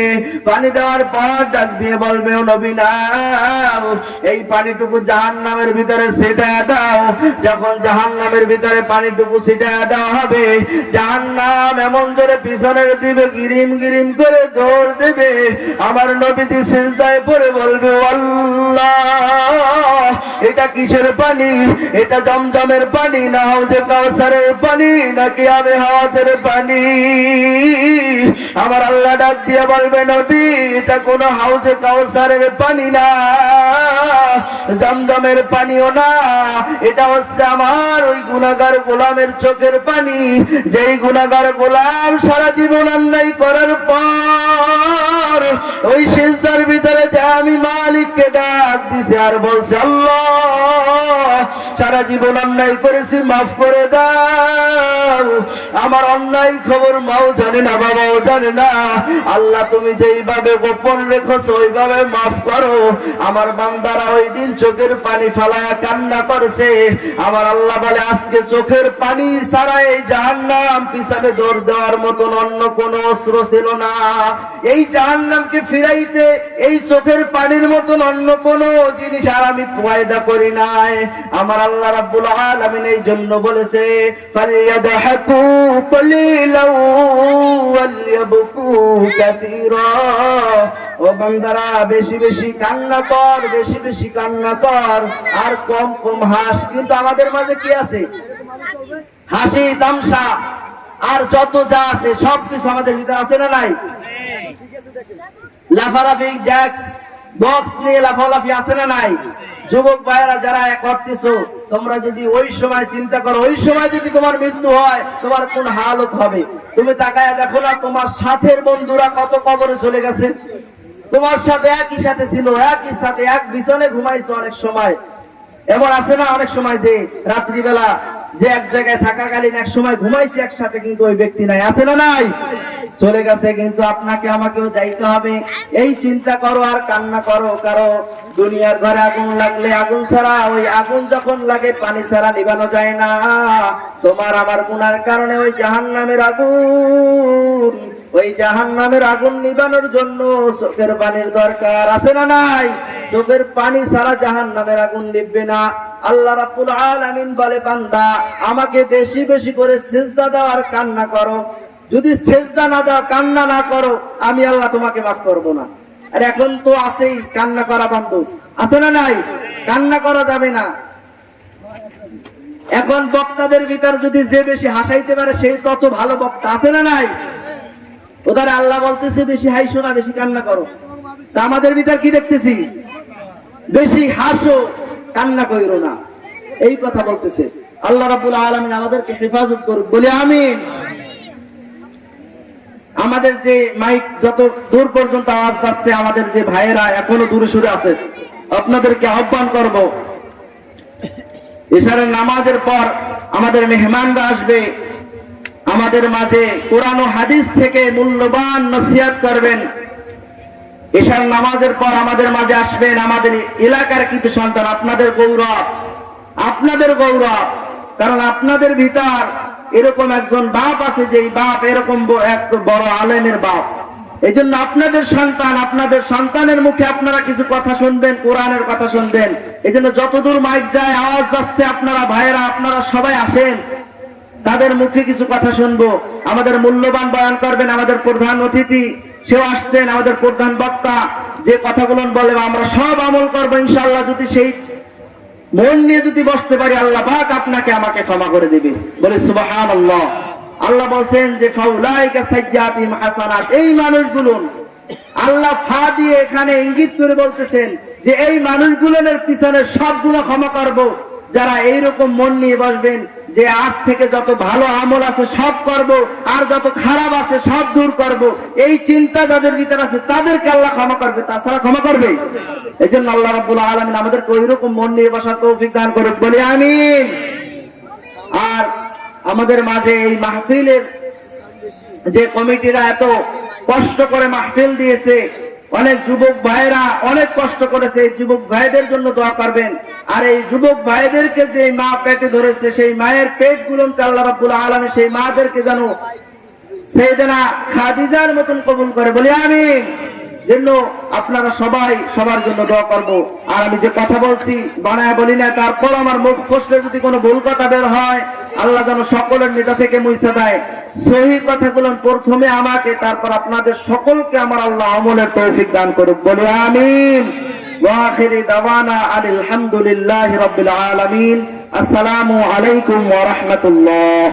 S1: পানি দেওয়ার পর ডাক দিয়ে বলবে, ও নবী, নাও, এই পানিটুকু জাহান্নামের ভিতরে ছিটায় দাও। যখন জাহান্নামের ভিতরে পানিটুকু ছিটায় দেওয়া হবে, জাহান্নাম এমন জোরে পিছনের দিবে, গিরিম গিরিম করে দৌড় দেবে। আমার নবীজি সিজদায় পড়ে বলবে, আল্লাহ, এটা কিসের পানি? এটা জমজমের পানি, না হাউজে কাউসারের পানি, নাকি আবে হাওয়াতের পানি? আমার আল্লাহ ডাক দিয়ে বলবে, নবী, এটা কোন হাউজে কাউসারের পানি না, জমজমের পানিও না, এটা হচ্ছে আমার ওই গুনাহগার গোলামের চোখের পানি। যেই গুনাহগার গোলাম সারা জীবন অন্যায় করার পর ওই সিজদার ভিতরে যে আমি মালিককে ডাক দিছে আর বলছে, আল্লাহ, সারা জীবন অন্যায় করেছি, মাফ করে দাও। আমার অন্যায় খবর মাও জানে না, বাবাও জানে না। আল্লাহ, তুমি যেইভাবে গোপন রেখেছো ওইভাবে মাফ করো। আমার বান্দারা ওই দিন চোখের পানি ফালায়া কান্না করছে। আমার আল্লাহ বলে, আজকে চোখের পানি ছাড়া এই জাহান্নাম পিছনে দৌড় দেওয়ার মতন অন্য কোনো অস্ত্র ছিল না। এই জাহান্নামকে ফিরাইতে এই চোখের পানির মতন অন্য কোনো জিনিস আর আমি পয়দা করি নাই। আমার আল্লাহ রাব্বুল আলামিন এই জন্য বলেছে, ফালিয়াদহাকু কলিলাও ওয়ালিয়াবকু কাসীরা। ও বান্দারা, বেশি বেশি কান্না কর, বেশি বেশি কান্না কর, আর কম কম হাস। কিন্তু আমাদের মাঝে কি আছে? হাসি, তামসা, আর যত যা আছে সবকিছু আমাদের ভিতরে আছে না নাই? লাফালাফি, জ্যাক্স, বক্স নিয়ে লাফালাফি আছে না নাই? যুবক ভাইয়েরা যারা এক করতেছো, তোমরা যদি ওই সময় চিন্তা করো, ওই সময় যদি তোমার মৃত্যু হয়, তোমার কোন হালত হবে? তুমি তাকায় দেখো না, তোমার সাথের বন্ধুরা কত কবরে চলে গেছে। তোমার সাথে একই সাথে ছিল, একই সাথে এক বিছানে ঘুমাইছো। অনেক সময় এমন আছে না, অনেক সময় যে রাত্রিবেলা যে এক জায়গায় থাকাকালীন এক সময় ঘুমাইছি একসাথে, কিন্তু ওই ব্যক্তি নাই, আছে না নাই? চলে গেছে। কিন্তু আপনাকে আমাকেও যাইতে হবে। এই চিন্তা করো আর কান্না করো। কারো দুনিয়ার ঘরে আগুন লাগলে আগুন ছাড়া, ওই আগুন যখন লাগে পানি ছাড়া নিভানো যায় না। তোমার আমার গুনার কারণে ওই জাহান্নামের আগুন, ওই জাহান্নামের আগুন নিভানোর জন্য চোখের পানির দরকার, আছে না নাই? চোখের পানি ছাড়া জাহান্নামের আগুন নিভবে না। আল্লাহ রাব্বুল আলামিন বলে, বান্দা, আমাকে বেশি বেশি করে সিজদা দাও আর কান্না করো। যদি সেজদা না দাও, কান্না না করো, আমি আল্লাহ তোমাকে মাফ করবো না। আর এখন তো আছেই কান্না করা বন্ধ, আছে না নাই? কান্না করা যাবে না। এখন বক্তাদের ভিতর যদি যে বেশি হাসাইতে পারে সেই তত ভালো বক্তা, আছে না নাই? ওদের আল্লাহ বলতেছে বেশি হাসো না, বেশি কান্না করো। তা আমাদের ভিতর কি দেখতেছি? বেশি হাসো, কান্না কইরো না, এই কথা বলতেছে। আল্লাহ রাব্বুল আলামিন আমাদেরকে হেফাজত করুক, বলি আমিন। আমাদের যে মাইক যত দূর পর্যন্ত আওয়াজ যাচ্ছে, আমাদের যে ভাইয়েরা এখনো দূরে সরে আছে, আপনাদেরকে আহ্বান করব, ইশারের নামাজের পর আমাদের মেহমানরা আসবে, আমাদের মাঝে কোরআন ও হাদিস থেকে মূল্যবান নসিহত করবেন। ইশার নামাজের পর আমাদের মাঝে আসবেন আমাদের এলাকার কিছু সন্তান, আপনাদের গৌরব, আপনাদের গৌরব। কারণ আপনাদের ভিতর এরকম একজন বাপ আছে, যে বাপ এরকম এক বড় আলেমের বাপ। এই জন্য আপনাদের সন্তান, আপনাদের সন্তানের মুখে আপনারা কিছু কথা শুনবেন, কোরআনের কথা শুনবেন। এই জন্য যতদূর মাইক যায়, আওয়াজ যাচ্ছে, আপনারা ভাইয়েরা, আপনারা সবাই আসেন, তাদের মুখে কিছু কথা শুনবো। আমাদের মূল্যবান বয়ান করবেন আমাদের প্রধান অতিথি, সেও আসতেন, আমাদের প্রধান বক্তা। যে কথাগুলো বলে আমরা সব আমল করবো ইনশাআল্লাহ। যদি সেই মন নিয়ে যদি বসতে পারি, আল্লাহ পাক আপনাকে আমাকে ক্ষমা করে দেবে, বলে সুবহানাল্লাহ। আল্লাহ বলছেন যে ফাউলাইকা সাইয়্যাতিম হাসানাত, এই মানুষগুলো, আল্লাহ ফা দিয়ে এখানে ইঙ্গিত করে বলতেছেন যে এই মানুষগুলোর পিছনে সবগুলো ক্ষমা করব, যারা এইরকম মন নিয়ে বসবেন যে আজ থেকে যত ভালো আমল আছে সব করব, আর যত খারাপ আছে সব দূর করব, এই চিন্তা যাদের ভিতরে আছে তাদেরকে আল্লাহ ক্ষমা করবে, তাছাড়া ক্ষমা করবে? এই জন্য আল্লাহ রাব্বুল আলামিন আমাদেরকে ওইরকম মন নিয়ে বসার তৌফিক দান করুক, বলি আমিন। আর আমাদের মাঝে এই মাহফিলের যে কমিটিরা এত কষ্ট করে মাহফিল দিয়েছে, অনেক যুবক ভাইয়েরা অনেক কষ্ট করেছে, এই যুবক ভাইদের জন্য দোয়া করবেন। আর এই যুবক ভাইদেরকে যে মা পেটে ধরেছে, সেই মায়ের পেট গুলোকে আল্লাহ রাব্বুল আলামিন সেই মাদেরকে যেন সাইয়েদনা খাদিজার মতন কবুল করে, বলি আমিন। জন্য আপনারা সবাই সবার জন্য দোয়া করব। আর আমি যে কথা বলছি বানায় বলি না, তারপর আমার মুখ ফসলে যদি কোনো ভুল কথা বের হয়, আল্লাহ যেন সকলের নেতা থেকে মুছে দেয়। সহি কথাগুলো প্রথমে আমাকে, তারপর আপনাদের সকলকে আমার আল্লাহ আমলের তৌফিক দান করুক, বলি আমিন। ওয়া আখিরি দাওয়ানা আলহামদুলিল্লাহি রাব্বিল আলামিন। আসসালামু আলাইকুম ওয়া রাহমাতুল্লাহ।